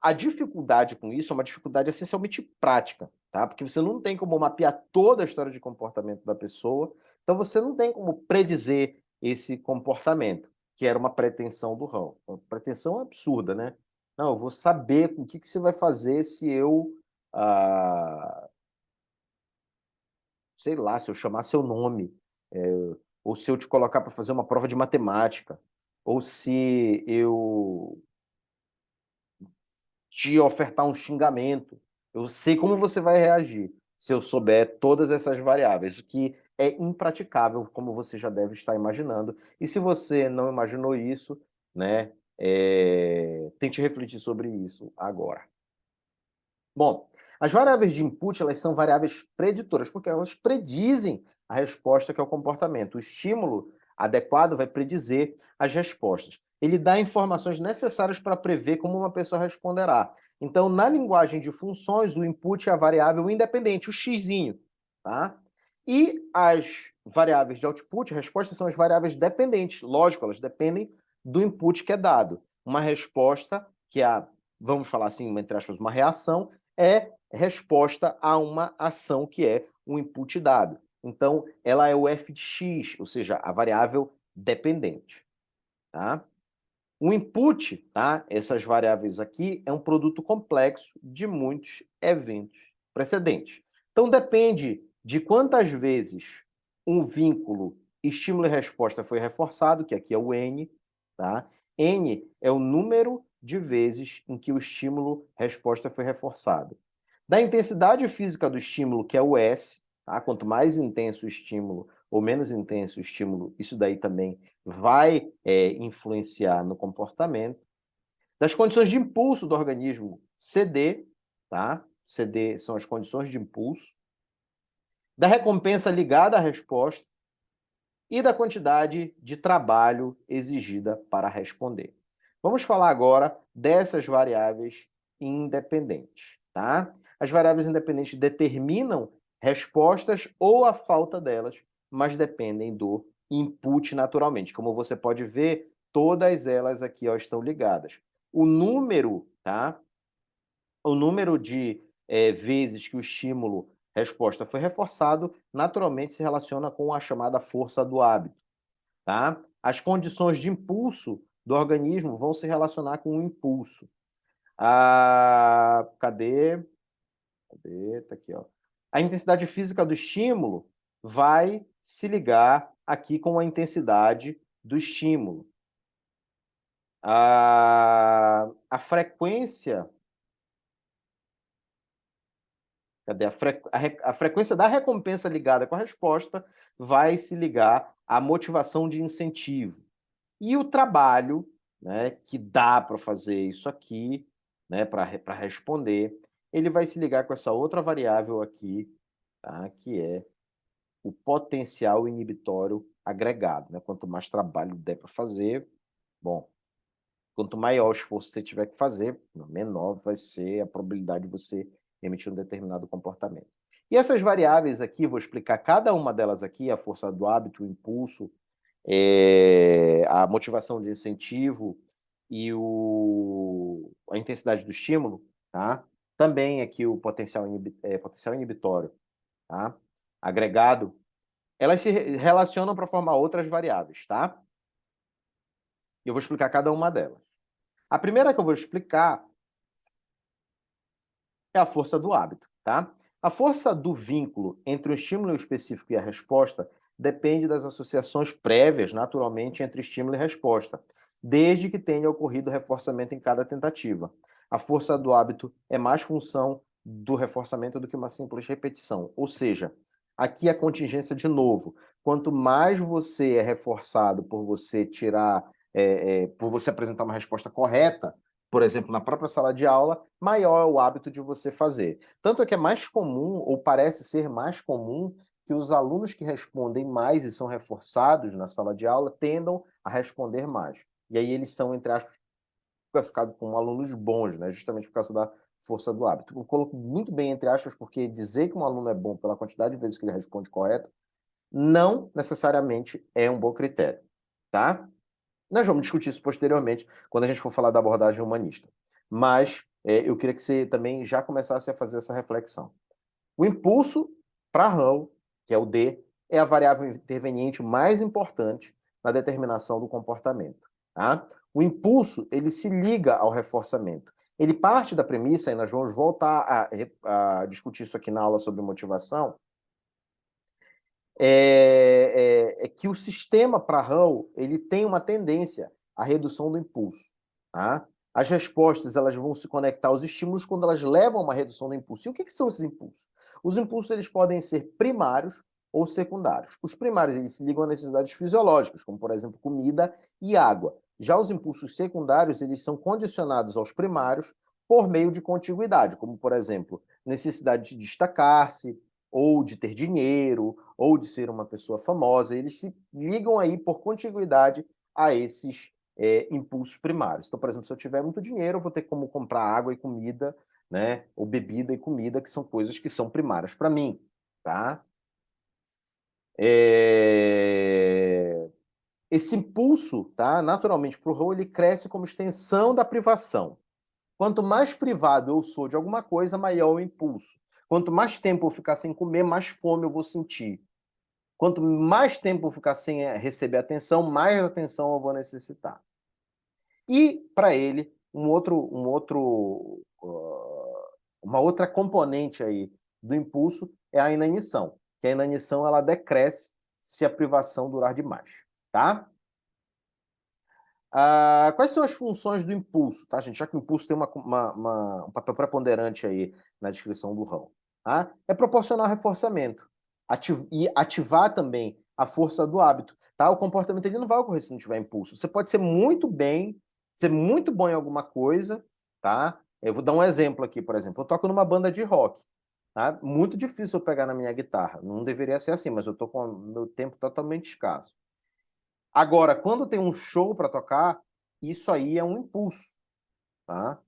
a dificuldade com isso é uma dificuldade essencialmente prática, tá? Porque você não tem como mapear toda a história de comportamento da pessoa, então você não tem como predizer esse comportamento, que era uma pretensão do Hahn. Uma pretensão absurda, né? Não, eu vou saber o que você vai fazer se eu, sei lá, se eu chamar seu nome, ou se eu te colocar para fazer uma prova de matemática, ou se eu te ofertar um xingamento. Eu sei como você vai reagir se eu souber todas essas variáveis, o que é impraticável, como você já deve estar imaginando. E se você não imaginou isso, né, tente refletir sobre isso agora. Bom, as variáveis de input, elas são variáveis preditoras, porque elas predizem a resposta que é o comportamento. O estímulo adequado vai predizer as respostas. Ele dá informações necessárias para prever como uma pessoa responderá. Então, na linguagem de funções, o input é a variável independente, o xzinho, tá? E as variáveis de output, respostas, são as variáveis dependentes. Lógico, elas dependem do input que é dado. Uma resposta, que é a, vamos falar assim, entre aspas, uma reação, é resposta a uma ação que é o input dado. Então, ela é o f de x, ou seja, a variável dependente. Tá? O input, tá? Essas variáveis aqui, é um produto complexo de muitos eventos precedentes. Então, depende de quantas vezes um vínculo estímulo e resposta foi reforçado, que aqui é o N, tá? N é o número de vezes em que o estímulo resposta foi reforçado. Da intensidade física do estímulo, que é o S, tá? Quanto mais intenso o estímulo ou menos intenso o estímulo, isso daí também vai influenciar no comportamento. Das condições de impulso do organismo, CD, tá? CD são as condições de impulso. Da recompensa ligada à resposta e da quantidade de trabalho exigida para responder. Vamos falar agora dessas variáveis independentes, tá? As variáveis independentes determinam respostas ou a falta delas, mas dependem do input naturalmente. Como você pode ver, todas elas aqui ó, estão ligadas. O número, tá? O número de vezes que o estímulo resposta foi reforçado, naturalmente se relaciona com a chamada força do hábito, tá? As condições de impulso do organismo vão se relacionar com o impulso. Cadê? Cadê? Tá aqui, ó. A intensidade física do estímulo vai se ligar aqui com a intensidade do estímulo. A frequência. Cadê? A frequência da recompensa ligada com a resposta vai se ligar à motivação de incentivo. E o trabalho, né, que dá para fazer isso aqui, né, para responder, ele vai se ligar com essa outra variável aqui, tá, que é o potencial inibitório agregado. Né? Quanto mais trabalho der para fazer, bom, quanto maior o esforço você tiver que fazer, menor vai ser a probabilidade de você emitir um determinado comportamento. E essas variáveis aqui, vou explicar cada uma delas aqui, a força do hábito, o impulso, a motivação de incentivo e a intensidade do estímulo, tá? Também aqui o potencial inibitório, tá? Agregado, elas se relacionam para formar outras variáveis, tá? E eu vou explicar cada uma delas. A primeira que eu vou explicar é a força do hábito, tá? A força do vínculo entre o estímulo específico e a resposta depende das associações prévias, naturalmente, entre estímulo e resposta, desde que tenha ocorrido reforçamento em cada tentativa. A força do hábito é mais função do reforçamento do que uma simples repetição. Ou seja, aqui a contingência de novo. Quanto mais você é reforçado por você por você apresentar uma resposta correta, por exemplo, na própria sala de aula, maior é o hábito de você fazer. Tanto é que é mais comum, ou parece ser mais comum, que os alunos que respondem mais e são reforçados na sala de aula tendam a responder mais. E aí eles são, entre aspas, classificados como alunos bons, né? Justamente por causa da força do hábito. Eu coloco muito bem entre aspas, porque dizer que um aluno é bom pela quantidade de vezes que ele responde correto não necessariamente é um bom critério, tá? Nós vamos discutir isso posteriormente, quando a gente for falar da abordagem humanista. Mas eu queria que você também já começasse a fazer essa reflexão. O impulso para Hull, que é o D, é a variável interveniente mais importante na determinação do comportamento. Tá? O impulso, ele se liga ao reforçamento. Ele parte da premissa, e nós vamos voltar a discutir isso aqui na aula sobre motivação, que o sistema para Hull ele tem uma tendência à redução do impulso. Tá? As respostas elas vão se conectar aos estímulos quando elas levam a uma redução do impulso. E o que são esses impulsos? Os impulsos eles podem ser primários ou secundários. Os primários eles se ligam a necessidades fisiológicas, como por exemplo comida e água. Já os impulsos secundários eles são condicionados aos primários por meio de contiguidade, como por exemplo necessidade de destacar-se, ou de ter dinheiro, ou de ser uma pessoa famosa, eles se ligam aí por contiguidade a esses impulsos primários. Então, por exemplo, se eu tiver muito dinheiro, eu vou ter como comprar água e comida, né? Ou bebida e comida, que são coisas que são primárias para mim, tá? Esse impulso, tá? Naturalmente, para o Rowe, ele cresce como extensão da privação. Quanto mais privado eu sou de alguma coisa, maior o impulso. Quanto mais tempo eu ficar sem comer, mais fome eu vou sentir. Quanto mais tempo eu ficar sem receber atenção, mais atenção eu vou necessitar. E, para ele, uma outra componente aí do impulso é a inanição, que a inanição ela decresce se a privação durar demais, tá? Quais são as funções do impulso, tá, gente? Já que o impulso tem um papel preponderante aí na descrição do Hall. Tá? É proporcionar reforçamento. e ativar também a força do hábito, tá? O comportamento ele não vai ocorrer se não tiver impulso. Você pode ser muito bom em alguma coisa, tá? Eu vou dar um exemplo aqui, por exemplo. Eu toco numa banda de rock, tá? Muito difícil eu pegar na minha guitarra. Não deveria ser assim, mas eu tô com o meu tempo totalmente escasso. Agora, quando tem um show para tocar, isso aí é um impulso, tá?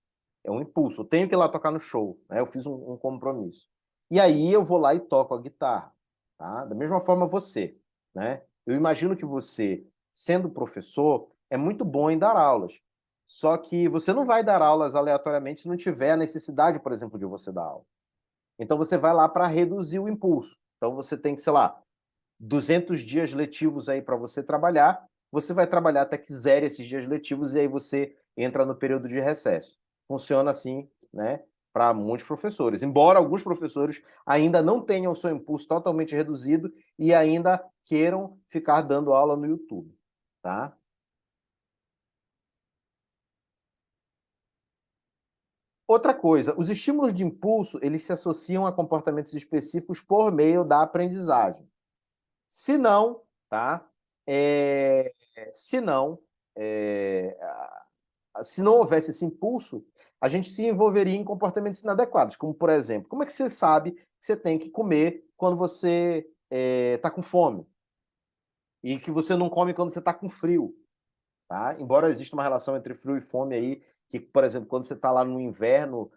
É um impulso. Eu tenho que ir lá tocar no show, né? Eu fiz um compromisso. E aí eu vou lá e toco a guitarra, tá? Da mesma forma você, né? Eu imagino que você, sendo professor, é muito bom em dar aulas. Só que você não vai dar aulas aleatoriamente se não tiver a necessidade, por exemplo, de você dar aula. Então você vai lá para reduzir o impulso. Então você tem que, sei lá, 200 dias letivos aí para você trabalhar, você vai trabalhar até que zere esses dias letivos e aí você entra no período de recesso. Funciona assim, né, para muitos professores. Embora alguns professores ainda não tenham o seu impulso totalmente reduzido e ainda queiram ficar dando aula no YouTube, tá? Outra coisa, os estímulos de impulso, eles se associam a comportamentos específicos por meio da aprendizagem. Se não, tá? É, se não, é, se não houvesse esse impulso, a gente se envolveria em comportamentos inadequados, como por exemplo, como é que você sabe que você tem que comer quando você está com fome e que você não come quando você está com frio, tá? Embora exista uma relação entre frio e fome aí, que por exemplo, quando você está lá no inverno,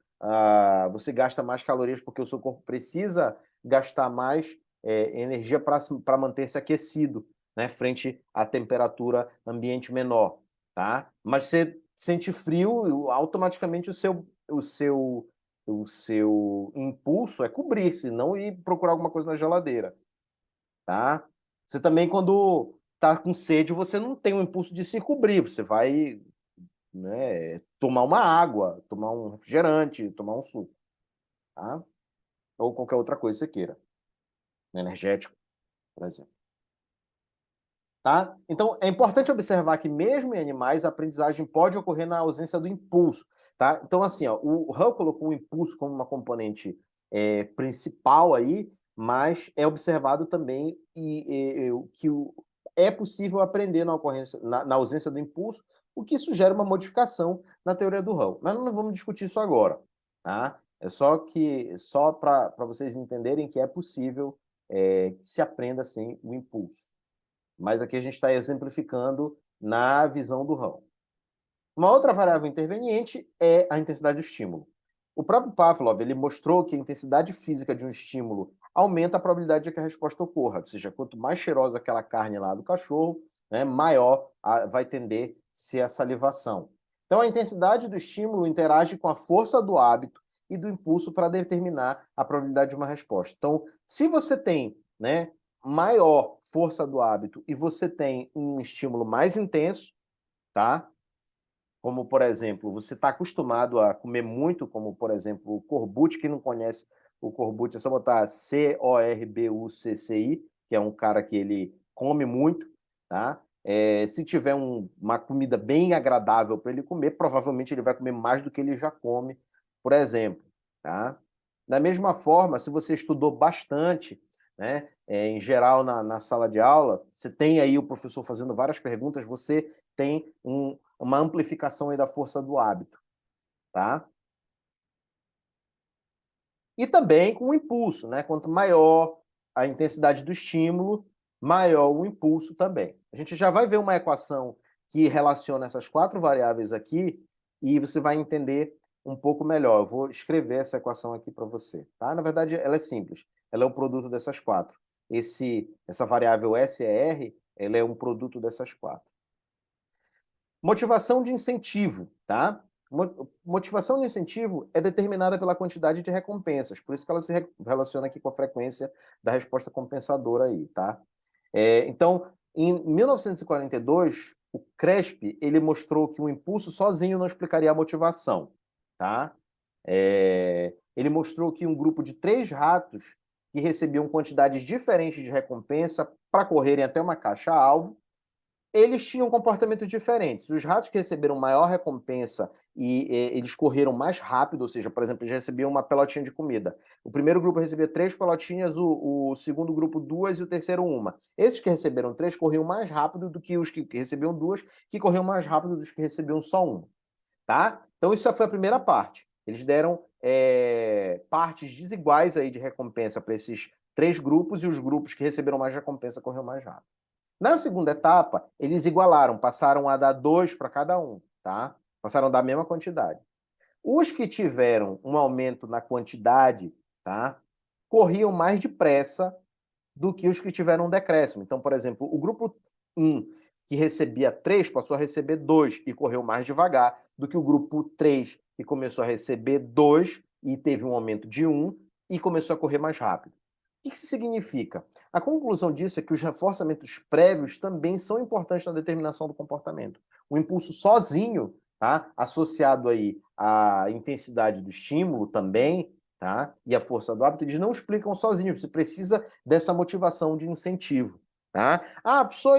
você gasta mais calorias porque o seu corpo precisa gastar mais energia para manter-se aquecido, né, frente à temperatura ambiente menor, tá? Mas você sente frio, automaticamente o seu impulso é cobrir-se, não ir procurar alguma coisa na geladeira, tá? Você também, quando tá com sede, você não tem o impulso de se cobrir, você vai, né, tomar uma água, tomar um refrigerante, tomar um suco, tá? Ou qualquer outra coisa que você queira, energético, por exemplo. Tá? Então, é importante observar que mesmo em animais, a aprendizagem pode ocorrer na ausência do impulso. Tá? Então, assim, ó, o Hull colocou o impulso como uma componente principal aí, mas é observado também que é possível aprender na ausência do impulso, o que sugere uma modificação na teoria do Hull. Mas não vamos discutir isso agora. Tá? É só para vocês entenderem que é possível que se aprenda sem o impulso. Mas aqui a gente está exemplificando na visão do Hahn. Uma outra variável interveniente é a intensidade do estímulo. O próprio Pavlov ele mostrou que a intensidade física de um estímulo aumenta a probabilidade de que a resposta ocorra. Ou seja, quanto mais cheirosa aquela carne lá do cachorro, né, maior vai tender a ser a salivação. Então, a intensidade do estímulo interage com a força do hábito e do impulso para determinar a probabilidade de uma resposta. Então, se você tem, né, maior força do hábito e você tem um estímulo mais intenso, tá? Como, por exemplo, você está acostumado a comer muito, como, por exemplo, o corbucci. Quem não conhece o corbucci, é só botar Corbucci, que é um cara que ele come muito, tá? Se tiver uma comida bem agradável para ele comer, provavelmente ele vai comer mais do que ele já come, por exemplo, tá? Da mesma forma, se você estudou bastante, né, em geral na sala de aula, você tem aí o professor fazendo várias perguntas, você tem uma amplificação aí da força do hábito, tá? E também com o impulso, né? Quanto maior a intensidade do estímulo, maior o impulso também. A gente já vai ver uma equação que relaciona essas quatro variáveis aqui e você vai entender um pouco melhor. Eu vou escrever essa equação aqui para você, tá? Na verdade, ela é simples. Ela é o produto dessas quatro. Essa variável SER, ela é um produto dessas quatro. Motivação de incentivo, tá? Motivação de incentivo é determinada pela quantidade de recompensas, por isso que ela se relaciona aqui com a frequência da resposta compensadora aí, tá? Então, em 1942, o Crespi, ele mostrou que o impulso sozinho não explicaria a motivação, tá? Ele mostrou que um grupo de 3 ratos que recebiam quantidades diferentes de recompensa para correrem até uma caixa-alvo, eles tinham comportamentos diferentes. Os ratos que receberam maior recompensa eles correram mais rápido, ou seja, por exemplo, eles recebiam uma pelotinha de comida. O primeiro grupo recebia 3 pelotinhas, o segundo grupo 2 e o terceiro 1. Esses que receberam 3 corriam mais rápido do que os que recebiam 2, que corriam mais rápido dos que recebiam só 1. Tá? Então, isso foi a primeira parte. Eles deram partes desiguais aí de recompensa para esses 3 grupos, e os grupos que receberam mais recompensa correram mais rápido. Na segunda etapa, eles igualaram, passaram a dar 2 para cada um, tá? Passaram a dar a mesma quantidade. Os que tiveram um aumento na quantidade, tá? Corriam mais depressa do que os que tiveram um decréscimo. Então, por exemplo, o grupo 1, que recebia 3, passou a receber 2 e correu mais devagar do que o grupo 3, que começou a receber 2 e teve um aumento de 1 e começou a correr mais rápido. O que isso significa? A conclusão disso é que os reforçamentos prévios também são importantes na determinação do comportamento. O impulso sozinho, tá, associado aí à intensidade do estímulo também, tá, e à força do hábito, eles não explicam sozinhos. Você precisa dessa motivação de incentivo. Tá? Professor,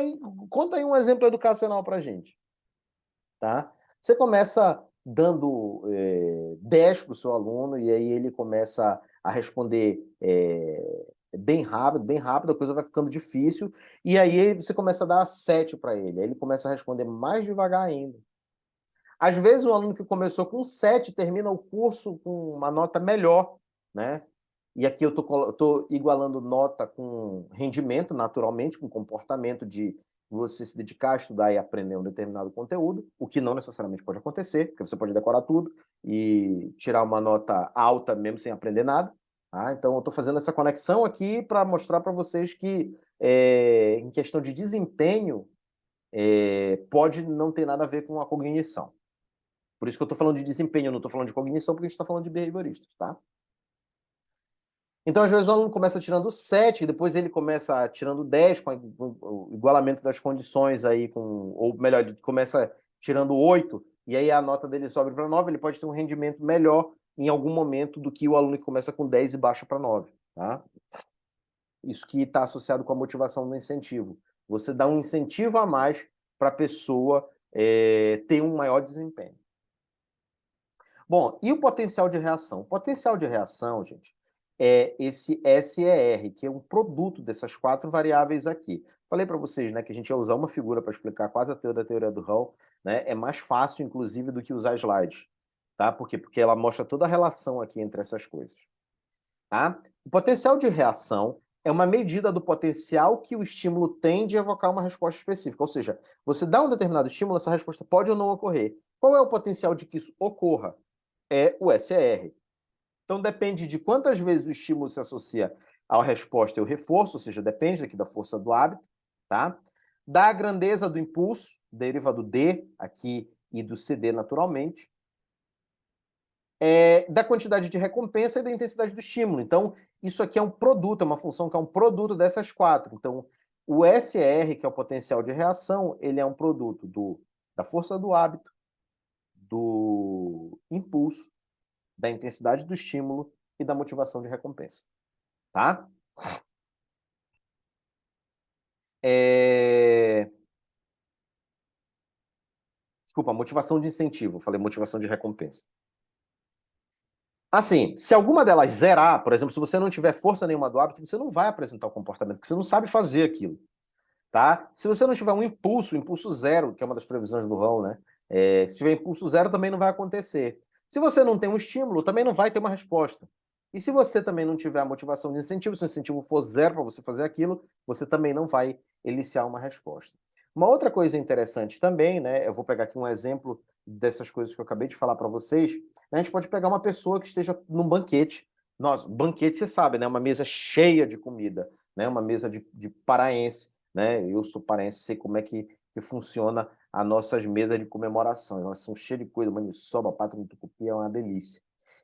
conta aí um exemplo educacional para a gente. Tá? Você começa dando 10 para o seu aluno, e aí ele começa a responder bem rápido, a coisa vai ficando difícil, e aí você começa a dar 7 para ele, aí ele começa a responder mais devagar ainda. Às vezes um aluno que começou com 7 termina o curso com uma nota melhor, né? E aqui eu estou igualando nota com rendimento, naturalmente, com comportamento de você se dedicar a estudar e aprender um determinado conteúdo, o que não necessariamente pode acontecer, porque você pode decorar tudo e tirar uma nota alta mesmo sem aprender nada. Tá? Então, eu estou fazendo essa conexão aqui para mostrar para vocês que, em questão de desempenho, pode não ter nada a ver com a cognição. Por isso que eu estou falando de desempenho, eu não estou falando de cognição, porque a gente está falando de behavioristas, tá? Então, às vezes, o aluno começa tirando 7, depois ele começa tirando 10, com o igualamento das condições aí, ou melhor, ele começa tirando 8, e aí a nota dele sobe para 9, ele pode ter um rendimento melhor em algum momento do que o aluno que começa com 10 e baixa para 9, tá? Isso que está associado com a motivação do incentivo. Você dá um incentivo a mais para a pessoa ter um maior desempenho. Bom, e o potencial de reação? O potencial de reação, gente, é esse SER, que é um produto dessas 4 variáveis aqui. Falei para vocês, né, que a gente ia usar uma figura para explicar quase a teoria do Hall, né? É mais fácil, inclusive, do que usar slides. Tá? Por quê? Porque ela mostra toda a relação aqui entre essas coisas. Tá? O potencial de reação é uma medida do potencial que o estímulo tem de evocar uma resposta específica. Ou seja, você dá um determinado estímulo, essa resposta pode ou não ocorrer. Qual é o potencial de que isso ocorra? É o SER. Então, depende de quantas vezes o estímulo se associa à resposta e ao reforço, ou seja, depende aqui da força do hábito, tá? Da grandeza do impulso, deriva do D aqui e do CD naturalmente, da quantidade de recompensa e da intensidade do estímulo. Então, isso aqui é um produto, é uma função que é um produto dessas 4. Então, o SER, que é o potencial de reação, ele é um produto da força do hábito, do impulso, da intensidade do estímulo e da motivação de recompensa. Tá? Desculpa, motivação de incentivo. Falei motivação de recompensa. Assim, se alguma delas zerar, por exemplo, se você não tiver força nenhuma do hábito, você não vai apresentar o comportamento, porque você não sabe fazer aquilo. Tá? Se você não tiver um impulso zero, que é uma das previsões do Hall, né? Se tiver impulso zero, também não vai acontecer. Se você não tem um estímulo, também não vai ter uma resposta. E se você também não tiver a motivação de incentivo, se o incentivo for zero para você fazer aquilo, você também não vai iniciar uma resposta. Uma outra coisa interessante também, né? Eu vou pegar aqui um exemplo dessas coisas que eu acabei de falar para vocês. A gente pode pegar uma pessoa que esteja num banquete. Nossa, banquete, você sabe, né? Uma mesa cheia de comida, né? Uma mesa de paraense, né? Eu sou paraense, sei como é que funciona as nossas mesas de comemoração. Elas são cheias de coisa, maniçoba, pato no tucupi, é uma delícia.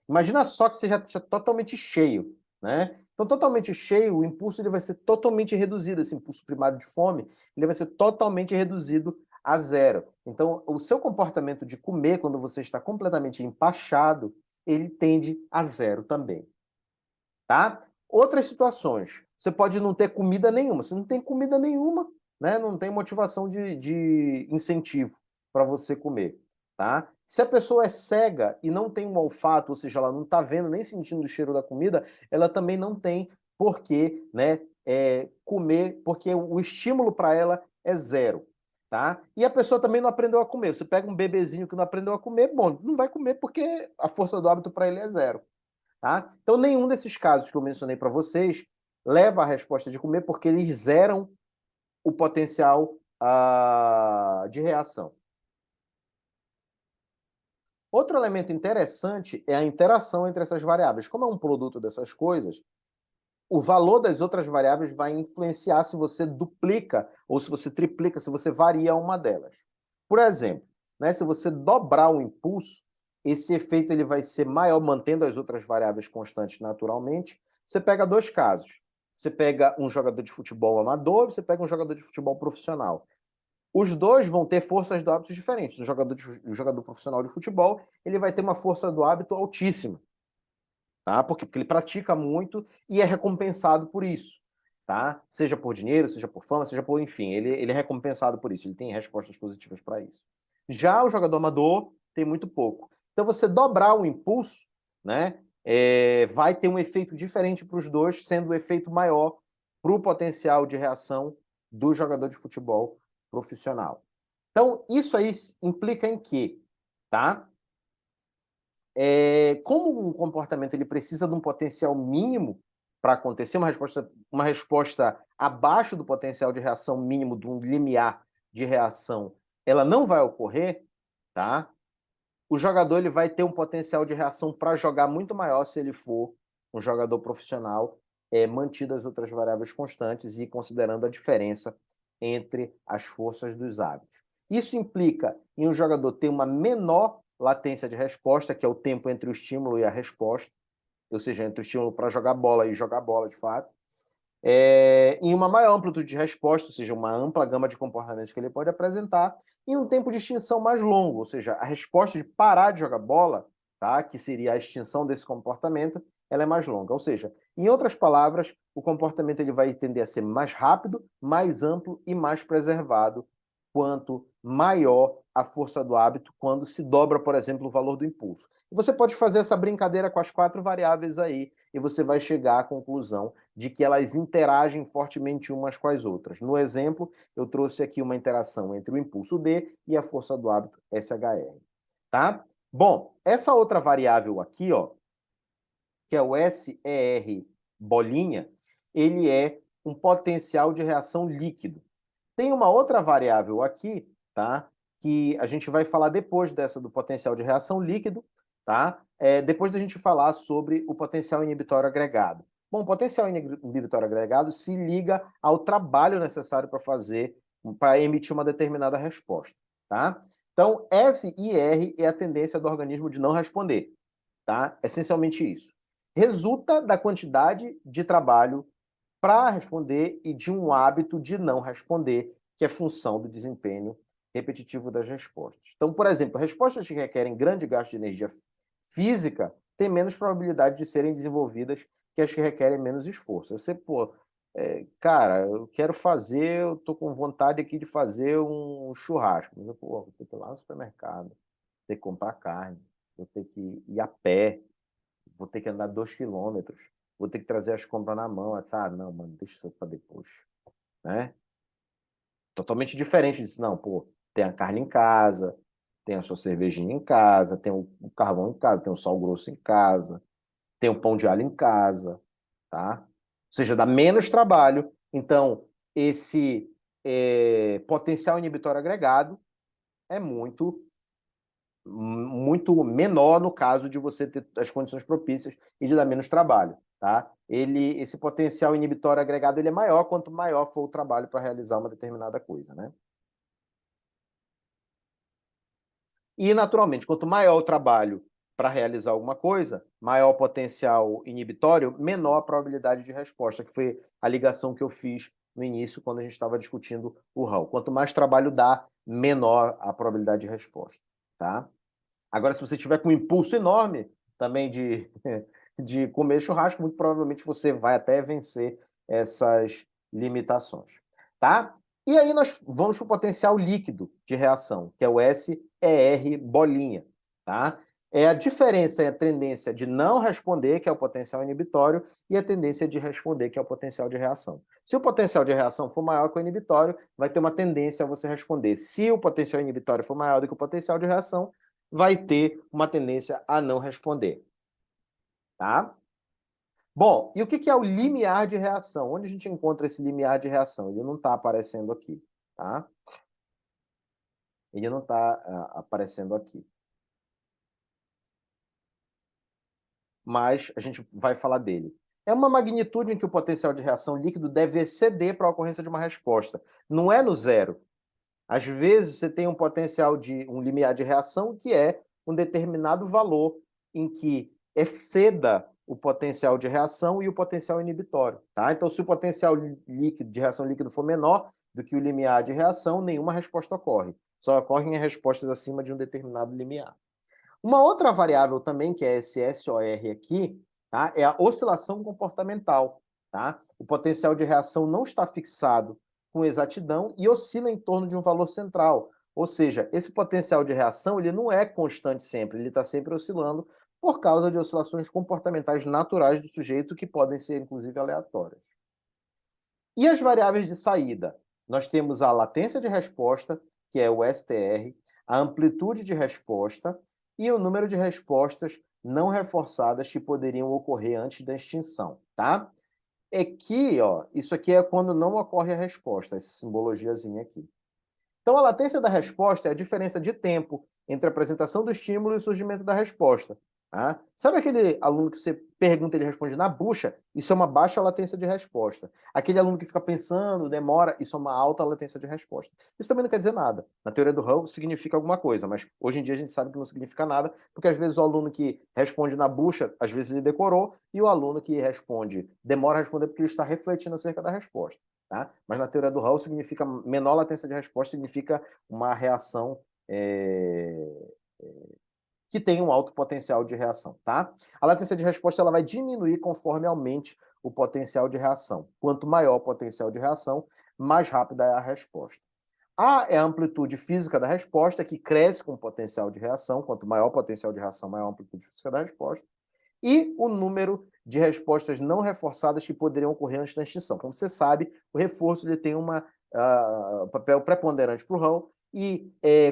Imagina só que você já esteja totalmente cheio, né? Então, totalmente cheio, o impulso ele vai ser totalmente reduzido. Esse impulso primário de fome, ele vai ser totalmente reduzido a zero. Então, o seu comportamento de comer, quando você está completamente empachado, ele tende a zero também. Tá? Outras situações. Você pode não ter comida nenhuma. Se não tem comida nenhuma, né? Não tem motivação de incentivo para você comer, tá? Se a pessoa é cega e não tem um olfato, ou seja, ela não está vendo nem sentindo o cheiro da comida, ela também não tem por que, né, comer, porque o estímulo para ela é zero, tá? E a pessoa também não aprendeu a comer. Você pega um bebezinho que não aprendeu a comer, bom, não vai comer porque a força do hábito para ele é zero, tá? Então, nenhum desses casos que eu mencionei para vocês leva à resposta de comer porque eles zeram o potencial de reação. Outro elemento interessante é a interação entre essas variáveis. Como é um produto dessas coisas, o valor das outras variáveis vai influenciar se você duplica ou se você triplica, se você varia uma delas. Por exemplo, né, se você dobrar o impulso, esse efeito ele vai ser maior, mantendo as outras variáveis constantes naturalmente. Você pega dois casos. Você pega um jogador de futebol amador, você pega um jogador de futebol profissional. Os dois vão ter forças do hábito diferentes. O jogador profissional de futebol, ele vai ter uma força do hábito altíssima, tá? Porque ele pratica muito e é recompensado por isso, tá? Seja por dinheiro, seja por fama, seja por, enfim, ele é recompensado por isso, ele tem respostas positivas para isso. Já o jogador amador tem muito pouco. Então você dobrar o impulso, né, vai ter um efeito diferente para os dois, sendo o efeito maior para o potencial de reação do jogador de futebol profissional. Então, isso aí implica em quê? Tá? Como um comportamento ele precisa de um potencial mínimo para acontecer, uma resposta abaixo do potencial de reação mínimo, de um limiar de reação, ela não vai ocorrer, tá? O jogador ele vai ter um potencial de reação para jogar muito maior se ele for um jogador profissional, mantidas as outras variáveis constantes e considerando a diferença entre as forças dos hábitos. Isso implica em um jogador ter uma menor latência de resposta, que é o tempo entre o estímulo e a resposta, ou seja, entre o estímulo para jogar bola e jogar bola de fato, em uma maior amplitude de resposta, ou seja, uma ampla gama de comportamentos que ele pode apresentar, e um tempo de extinção mais longo, ou seja, a resposta de parar de jogar bola, tá, que seria a extinção desse comportamento, ela é mais longa. Ou seja, em outras palavras, o comportamento ele vai tender a ser mais rápido, mais amplo e mais preservado quanto maior a força do hábito quando se dobra, por exemplo, o valor do impulso. E você pode fazer essa brincadeira com as 4 variáveis aí e você vai chegar à conclusão de que elas interagem fortemente umas com as outras. No exemplo, eu trouxe aqui uma interação entre o impulso D e a força do hábito SHR, tá? Bom, essa outra variável aqui, ó, que é o SER bolinha, ele é um potencial de reação líquido. Tem uma outra variável aqui, tá? Que a gente vai falar depois dessa do potencial de reação líquido, tá? Depois da gente falar sobre o potencial inibitório agregado. Bom, o potencial inibitório agregado se liga ao trabalho necessário para fazer, para emitir uma determinada resposta, tá? Então, SIR é a tendência do organismo de não responder, tá? Essencialmente isso. Resulta da quantidade de trabalho para responder e de um hábito de não responder, que é função do desempenho repetitivo das respostas. Então, por exemplo, respostas que requerem grande gasto de energia física têm menos probabilidade de serem desenvolvidas que as que requerem menos esforço. Você, pô, cara, eu quero fazer, eu tô com vontade aqui de fazer um churrasco, mas eu, pô, vou ter que ir lá no supermercado, vou ter que comprar carne, vou ter que ir a pé, vou ter que andar 2 quilômetros, vou ter que trazer as compras na mão. Sabe, não, mano, deixa isso para depois, né? Totalmente diferente disso. Não, pô, tem a carne em casa, tem a sua cervejinha em casa, tem o carvão em casa, tem o sal grosso em casa, tem o pão de alho em casa, tá? Ou seja, dá menos trabalho. Então, esse potencial inibitório agregado é muito menor no caso de você ter as condições propícias e de dar menos trabalho, tá? Esse potencial inibitório agregado ele é maior quanto maior for o trabalho para realizar uma determinada coisa, né? E, naturalmente, quanto maior o trabalho para realizar alguma coisa, maior o potencial inibitório, menor a probabilidade de resposta, que foi a ligação que eu fiz no início, quando a gente estava discutindo o RAW. Quanto mais trabalho dá, menor a probabilidade de resposta, tá? Agora, se você tiver com um impulso enorme também de comer churrasco, muito provavelmente você vai até vencer essas limitações, tá? E aí nós vamos para o potencial líquido de reação, que é o SER bolinha, tá? É a diferença entre a tendência de não responder, que é o potencial inibitório, e a tendência de responder, que é o potencial de reação. Se o potencial de reação for maior que o inibitório, vai ter uma tendência a você responder. Se o potencial inibitório for maior do que o potencial de reação, vai ter uma tendência a não responder, tá? Bom, e o que é o limiar de reação? Onde a gente encontra esse limiar de reação? Ele não está aparecendo aqui, tá? Ele não está aparecendo aqui. Mas a gente vai falar dele. É uma magnitude em que o potencial de reação líquido deve exceder para a ocorrência de uma resposta. Não é no zero. Às vezes você tem um potencial de um limiar de reação que é um determinado valor em que exceda o potencial de reação e o potencial inibitório, tá? Então, se o potencial líquido de reação líquido for menor do que o limiar de reação, nenhuma resposta ocorre. Só ocorrem respostas acima de um determinado limiar. Uma outra variável também, que é esse SOR aqui, tá? É a oscilação comportamental, tá? O potencial de reação não está fixado com exatidão e oscila em torno de um valor central. Ou seja, esse potencial de reação ele não é constante sempre, ele está sempre oscilando por causa de oscilações comportamentais naturais do sujeito que podem ser, inclusive, aleatórias. E as variáveis de saída? Nós temos a latência de resposta, que é o STR, a amplitude de resposta e o número de respostas não reforçadas que poderiam ocorrer antes da extinção, tá? Aqui, ó, isso aqui é quando não ocorre a resposta, essa simbologiazinha aqui. Então, a latência da resposta é a diferença de tempo entre a apresentação do estímulo e o surgimento da resposta. Tá? Sabe aquele aluno que você pergunta e ele responde na bucha? Isso é uma baixa latência de resposta. Aquele aluno que fica pensando, demora, isso é uma alta latência de resposta. Isso também não quer dizer nada. Na teoria do Hull significa alguma coisa, mas hoje em dia a gente sabe que não significa nada, porque às vezes o aluno que responde na bucha, às vezes ele decorou, e o aluno que responde, demora a responder porque ele está refletindo acerca da resposta. Tá? Mas na teoria do Hull significa menor latência de resposta, significa uma reação que tem um alto potencial de reação. Tá? A latência de resposta ela vai diminuir conforme aumente o potencial de reação. Quanto maior o potencial de reação, mais rápida é a resposta. A é a amplitude física da resposta, que cresce com o potencial de reação. Quanto maior o potencial de reação, maior a amplitude física da resposta. E o número de respostas não reforçadas que poderiam ocorrer antes da extinção. Como você sabe, o reforço ele tem um papel preponderante para o Hull, e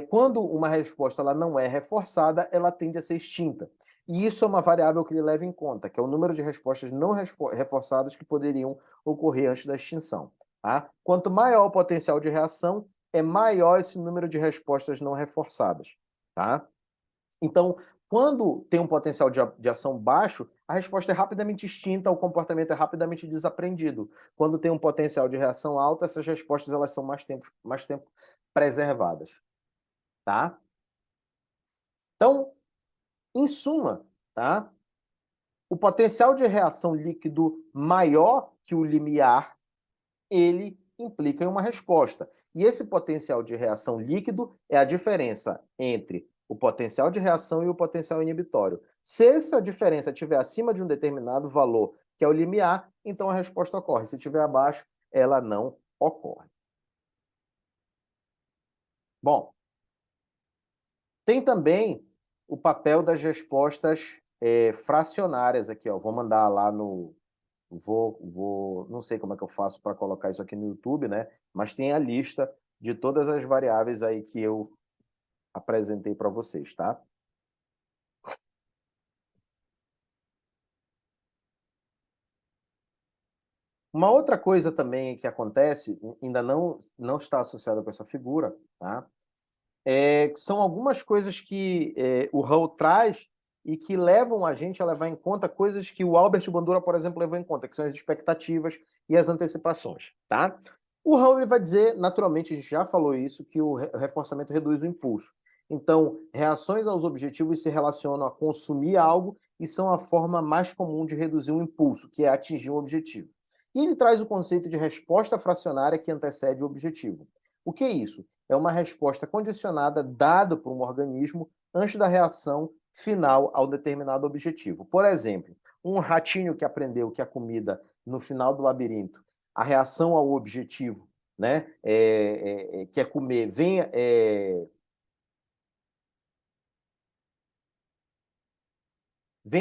quando uma resposta ela não é reforçada, ela tende a ser extinta. E isso é uma variável que ele leva em conta, que é o número de respostas não reforçadas que poderiam ocorrer antes da extinção. Tá? Quanto maior o potencial de reação, é maior esse número de respostas não reforçadas. Tá? Então, quando tem um potencial de ação baixo, a resposta é rapidamente extinta, o comportamento é rapidamente desaprendido. Quando tem um potencial de reação alto, essas respostas elas são mais tempo preservadas, tá? Então, em suma, tá? O potencial de reação líquido maior que o limiar, ele implica em uma resposta. E esse potencial de reação líquido é a diferença entre o potencial de reação e o potencial inibitório. Se essa diferença estiver acima de um determinado valor, que é o limiar, então a resposta ocorre. Se estiver abaixo, ela não ocorre. Bom, tem também o papel das respostas fracionárias aqui, ó. Vou mandar lá no, não sei como é que eu faço para colocar isso aqui no YouTube, né? Mas tem a lista de todas as variáveis aí que eu apresentei para vocês, tá? Uma outra coisa também que acontece, ainda não está associada com essa figura, tá? São algumas coisas que o Hull traz e que levam a gente a levar em conta coisas que o Albert Bandura, por exemplo, levou em conta, que são as expectativas e as antecipações, tá? O Hull ele vai dizer, naturalmente, a gente já falou isso, que o reforçamento reduz o impulso. Então, reações aos objetivos se relacionam a consumir algo e são a forma mais comum de reduzir o impulso, que é atingir um objetivo. E ele traz o conceito de resposta fracionária que antecede o objetivo. O que é isso? É uma resposta condicionada dada por um organismo antes da reação final ao determinado objetivo. Por exemplo, um ratinho que aprendeu que a comida no final do labirinto, a reação ao objetivo né, quer comer, venha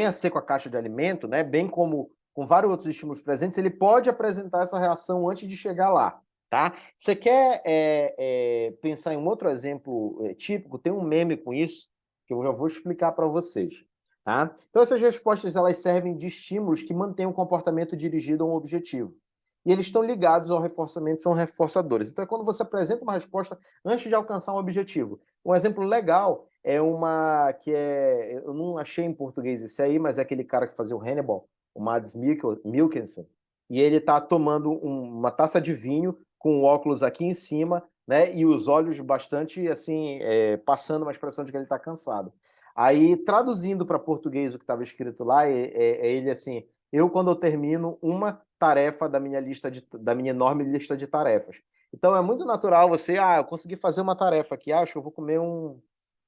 a ser com a caixa de alimento, né, bem como com vários outros estímulos presentes, ele pode apresentar essa reação antes de chegar lá, tá? Você quer pensar em um outro exemplo típico? Tem um meme com isso, que eu já vou explicar para vocês, tá? Então, essas respostas, elas servem de estímulos que mantêm o comportamento dirigido a um objetivo. E eles estão ligados ao reforçamento, são reforçadores. Então, é quando você apresenta uma resposta antes de alcançar um objetivo. Um exemplo legal é uma que eu não achei em português isso aí, mas é aquele cara que fazia o Hannibal, o Mads Mikkelsen, e ele tá tomando uma taça de vinho com o óculos aqui em cima, né, e os olhos bastante, assim, passando uma expressão de que ele tá cansado. Aí, traduzindo para português o que estava escrito lá, é ele assim: eu, quando eu termino uma tarefa da minha enorme lista de tarefas. Então, é muito natural você, eu consegui fazer uma tarefa aqui, acho que eu vou comer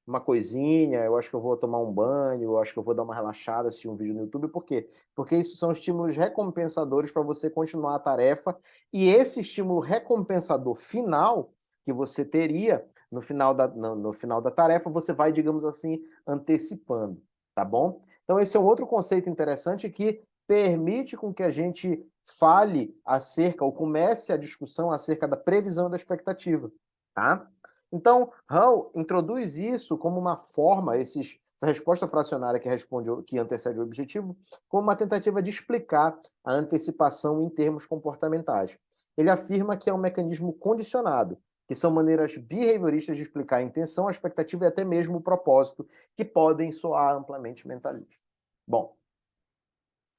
uma coisinha, eu acho que eu vou tomar um banho, eu acho que eu vou dar uma relaxada, assistir um vídeo no YouTube. Por quê? Porque isso são estímulos recompensadores para você continuar a tarefa, e esse estímulo recompensador final que você teria no final da tarefa, você vai, digamos assim, antecipando, tá bom? Então esse é um outro conceito interessante que permite com que a gente fale acerca, ou comece a discussão acerca da previsão da expectativa, tá? Então, Hall introduz isso como uma forma, essa resposta fracionária que antecede o objetivo, como uma tentativa de explicar a antecipação em termos comportamentais. Ele afirma que é um mecanismo condicionado, que são maneiras behavioristas de explicar a intenção, a expectativa e até mesmo o propósito, que podem soar amplamente mentalistas. Bom,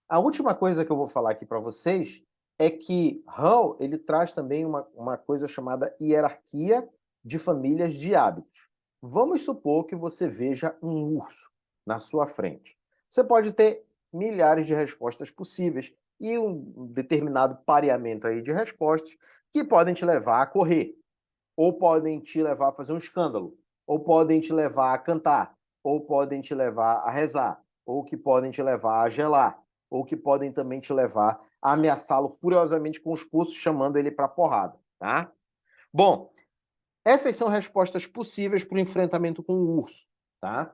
a última coisa que eu vou falar aqui para vocês é que Hall ele traz também uma coisa chamada hierarquia de famílias de hábitos. Vamos supor que você veja um urso na sua frente. Você pode ter milhares de respostas possíveis e um determinado pareamento aí de respostas que podem te levar a correr, ou podem te levar a fazer um escândalo, ou podem te levar a cantar, ou podem te levar a rezar, ou que podem te levar a gelar, ou que podem também te levar a ameaçá-lo furiosamente com os pulsos, chamando ele para porrada, tá? Bom, essas são respostas possíveis para o enfrentamento com o urso, tá?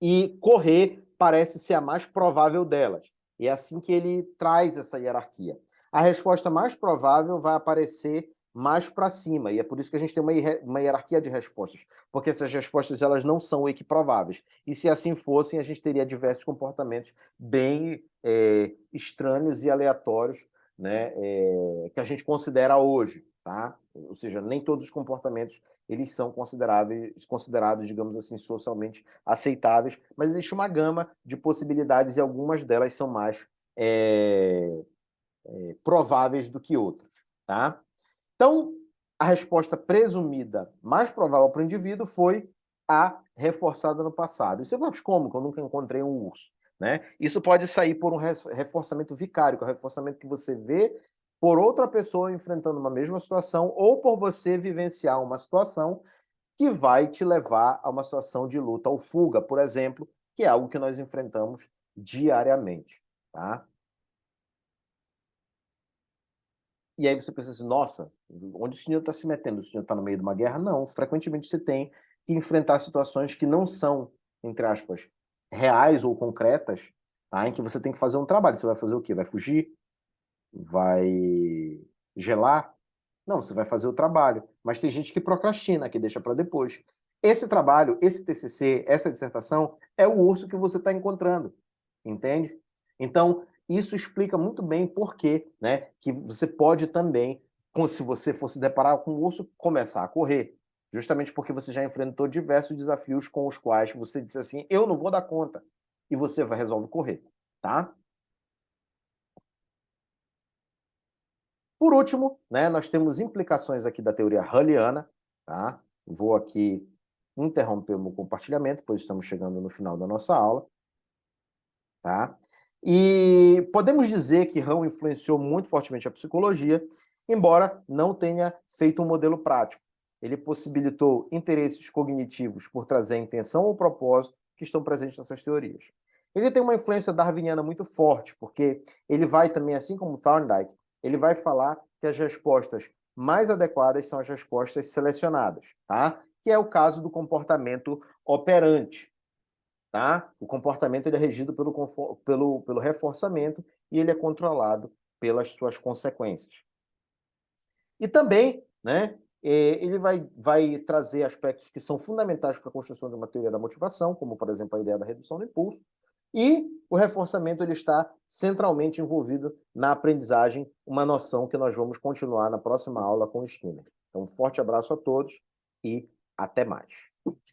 E correr parece ser a mais provável delas. E é assim que ele traz essa hierarquia. A resposta mais provável vai aparecer mais para cima, e é por isso que a gente tem uma hierarquia de respostas, porque essas respostas elas não são equiprováveis. E se assim fossem, a gente teria diversos comportamentos bem estranhos e aleatórios, né, que a gente considera hoje, tá? Ou seja, nem todos os comportamentos eles são considerados, digamos assim, socialmente aceitáveis, mas existe uma gama de possibilidades e algumas delas são mais prováveis do que outras, tá? Então, a resposta presumida mais provável para o indivíduo foi a reforçada no passado. E você fala, como? Que eu nunca encontrei um urso. Né? Isso pode sair por um reforçamento vicário, que é o reforçamento que você vê por outra pessoa enfrentando uma mesma situação, ou por você vivenciar uma situação que vai te levar a uma situação de luta ou fuga, por exemplo, que é algo que nós enfrentamos diariamente. Tá? E aí você pensa assim, nossa, onde o senhor está se metendo? O senhor está no meio de uma guerra? Não, frequentemente você tem que enfrentar situações que não são, entre aspas, reais ou concretas, tá? Em que você tem que fazer um trabalho. Você vai fazer o quê? Vai fugir? Vai gelar? Não, você vai fazer o trabalho. Mas tem gente que procrastina, que deixa para depois. Esse trabalho, esse TCC, essa dissertação, é o urso que você está encontrando, entende? Então, isso explica muito bem por que, né, que você pode também, se você for se deparar com o urso, começar a correr. Justamente porque você já enfrentou diversos desafios com os quais você disse assim, eu não vou dar conta. E você vai resolve correr, tá? Por último, né, nós temos implicações aqui da teoria Halliana, tá? Vou aqui interromper o meu compartilhamento, pois estamos chegando no final da nossa aula, tá? E podemos dizer que Hall influenciou muito fortemente a psicologia, embora não tenha feito um modelo prático. Ele possibilitou interesses cognitivos por trazer a intenção ou propósito que estão presentes nessas teorias. Ele tem uma influência darwiniana muito forte, porque ele vai também, assim como Thorndike, ele vai falar que as respostas mais adequadas são as respostas selecionadas, tá? Que é o caso do comportamento operante, tá? O comportamento ele é regido pelo reforçamento e ele é controlado pelas suas consequências. E também, né, ele vai trazer aspectos que são fundamentais para a construção de uma teoria da motivação, como, por exemplo, a ideia da redução do impulso, e o reforçamento ele está centralmente envolvido na aprendizagem, uma noção que nós vamos continuar na próxima aula com o Skinner. Então, um forte abraço a todos e até mais.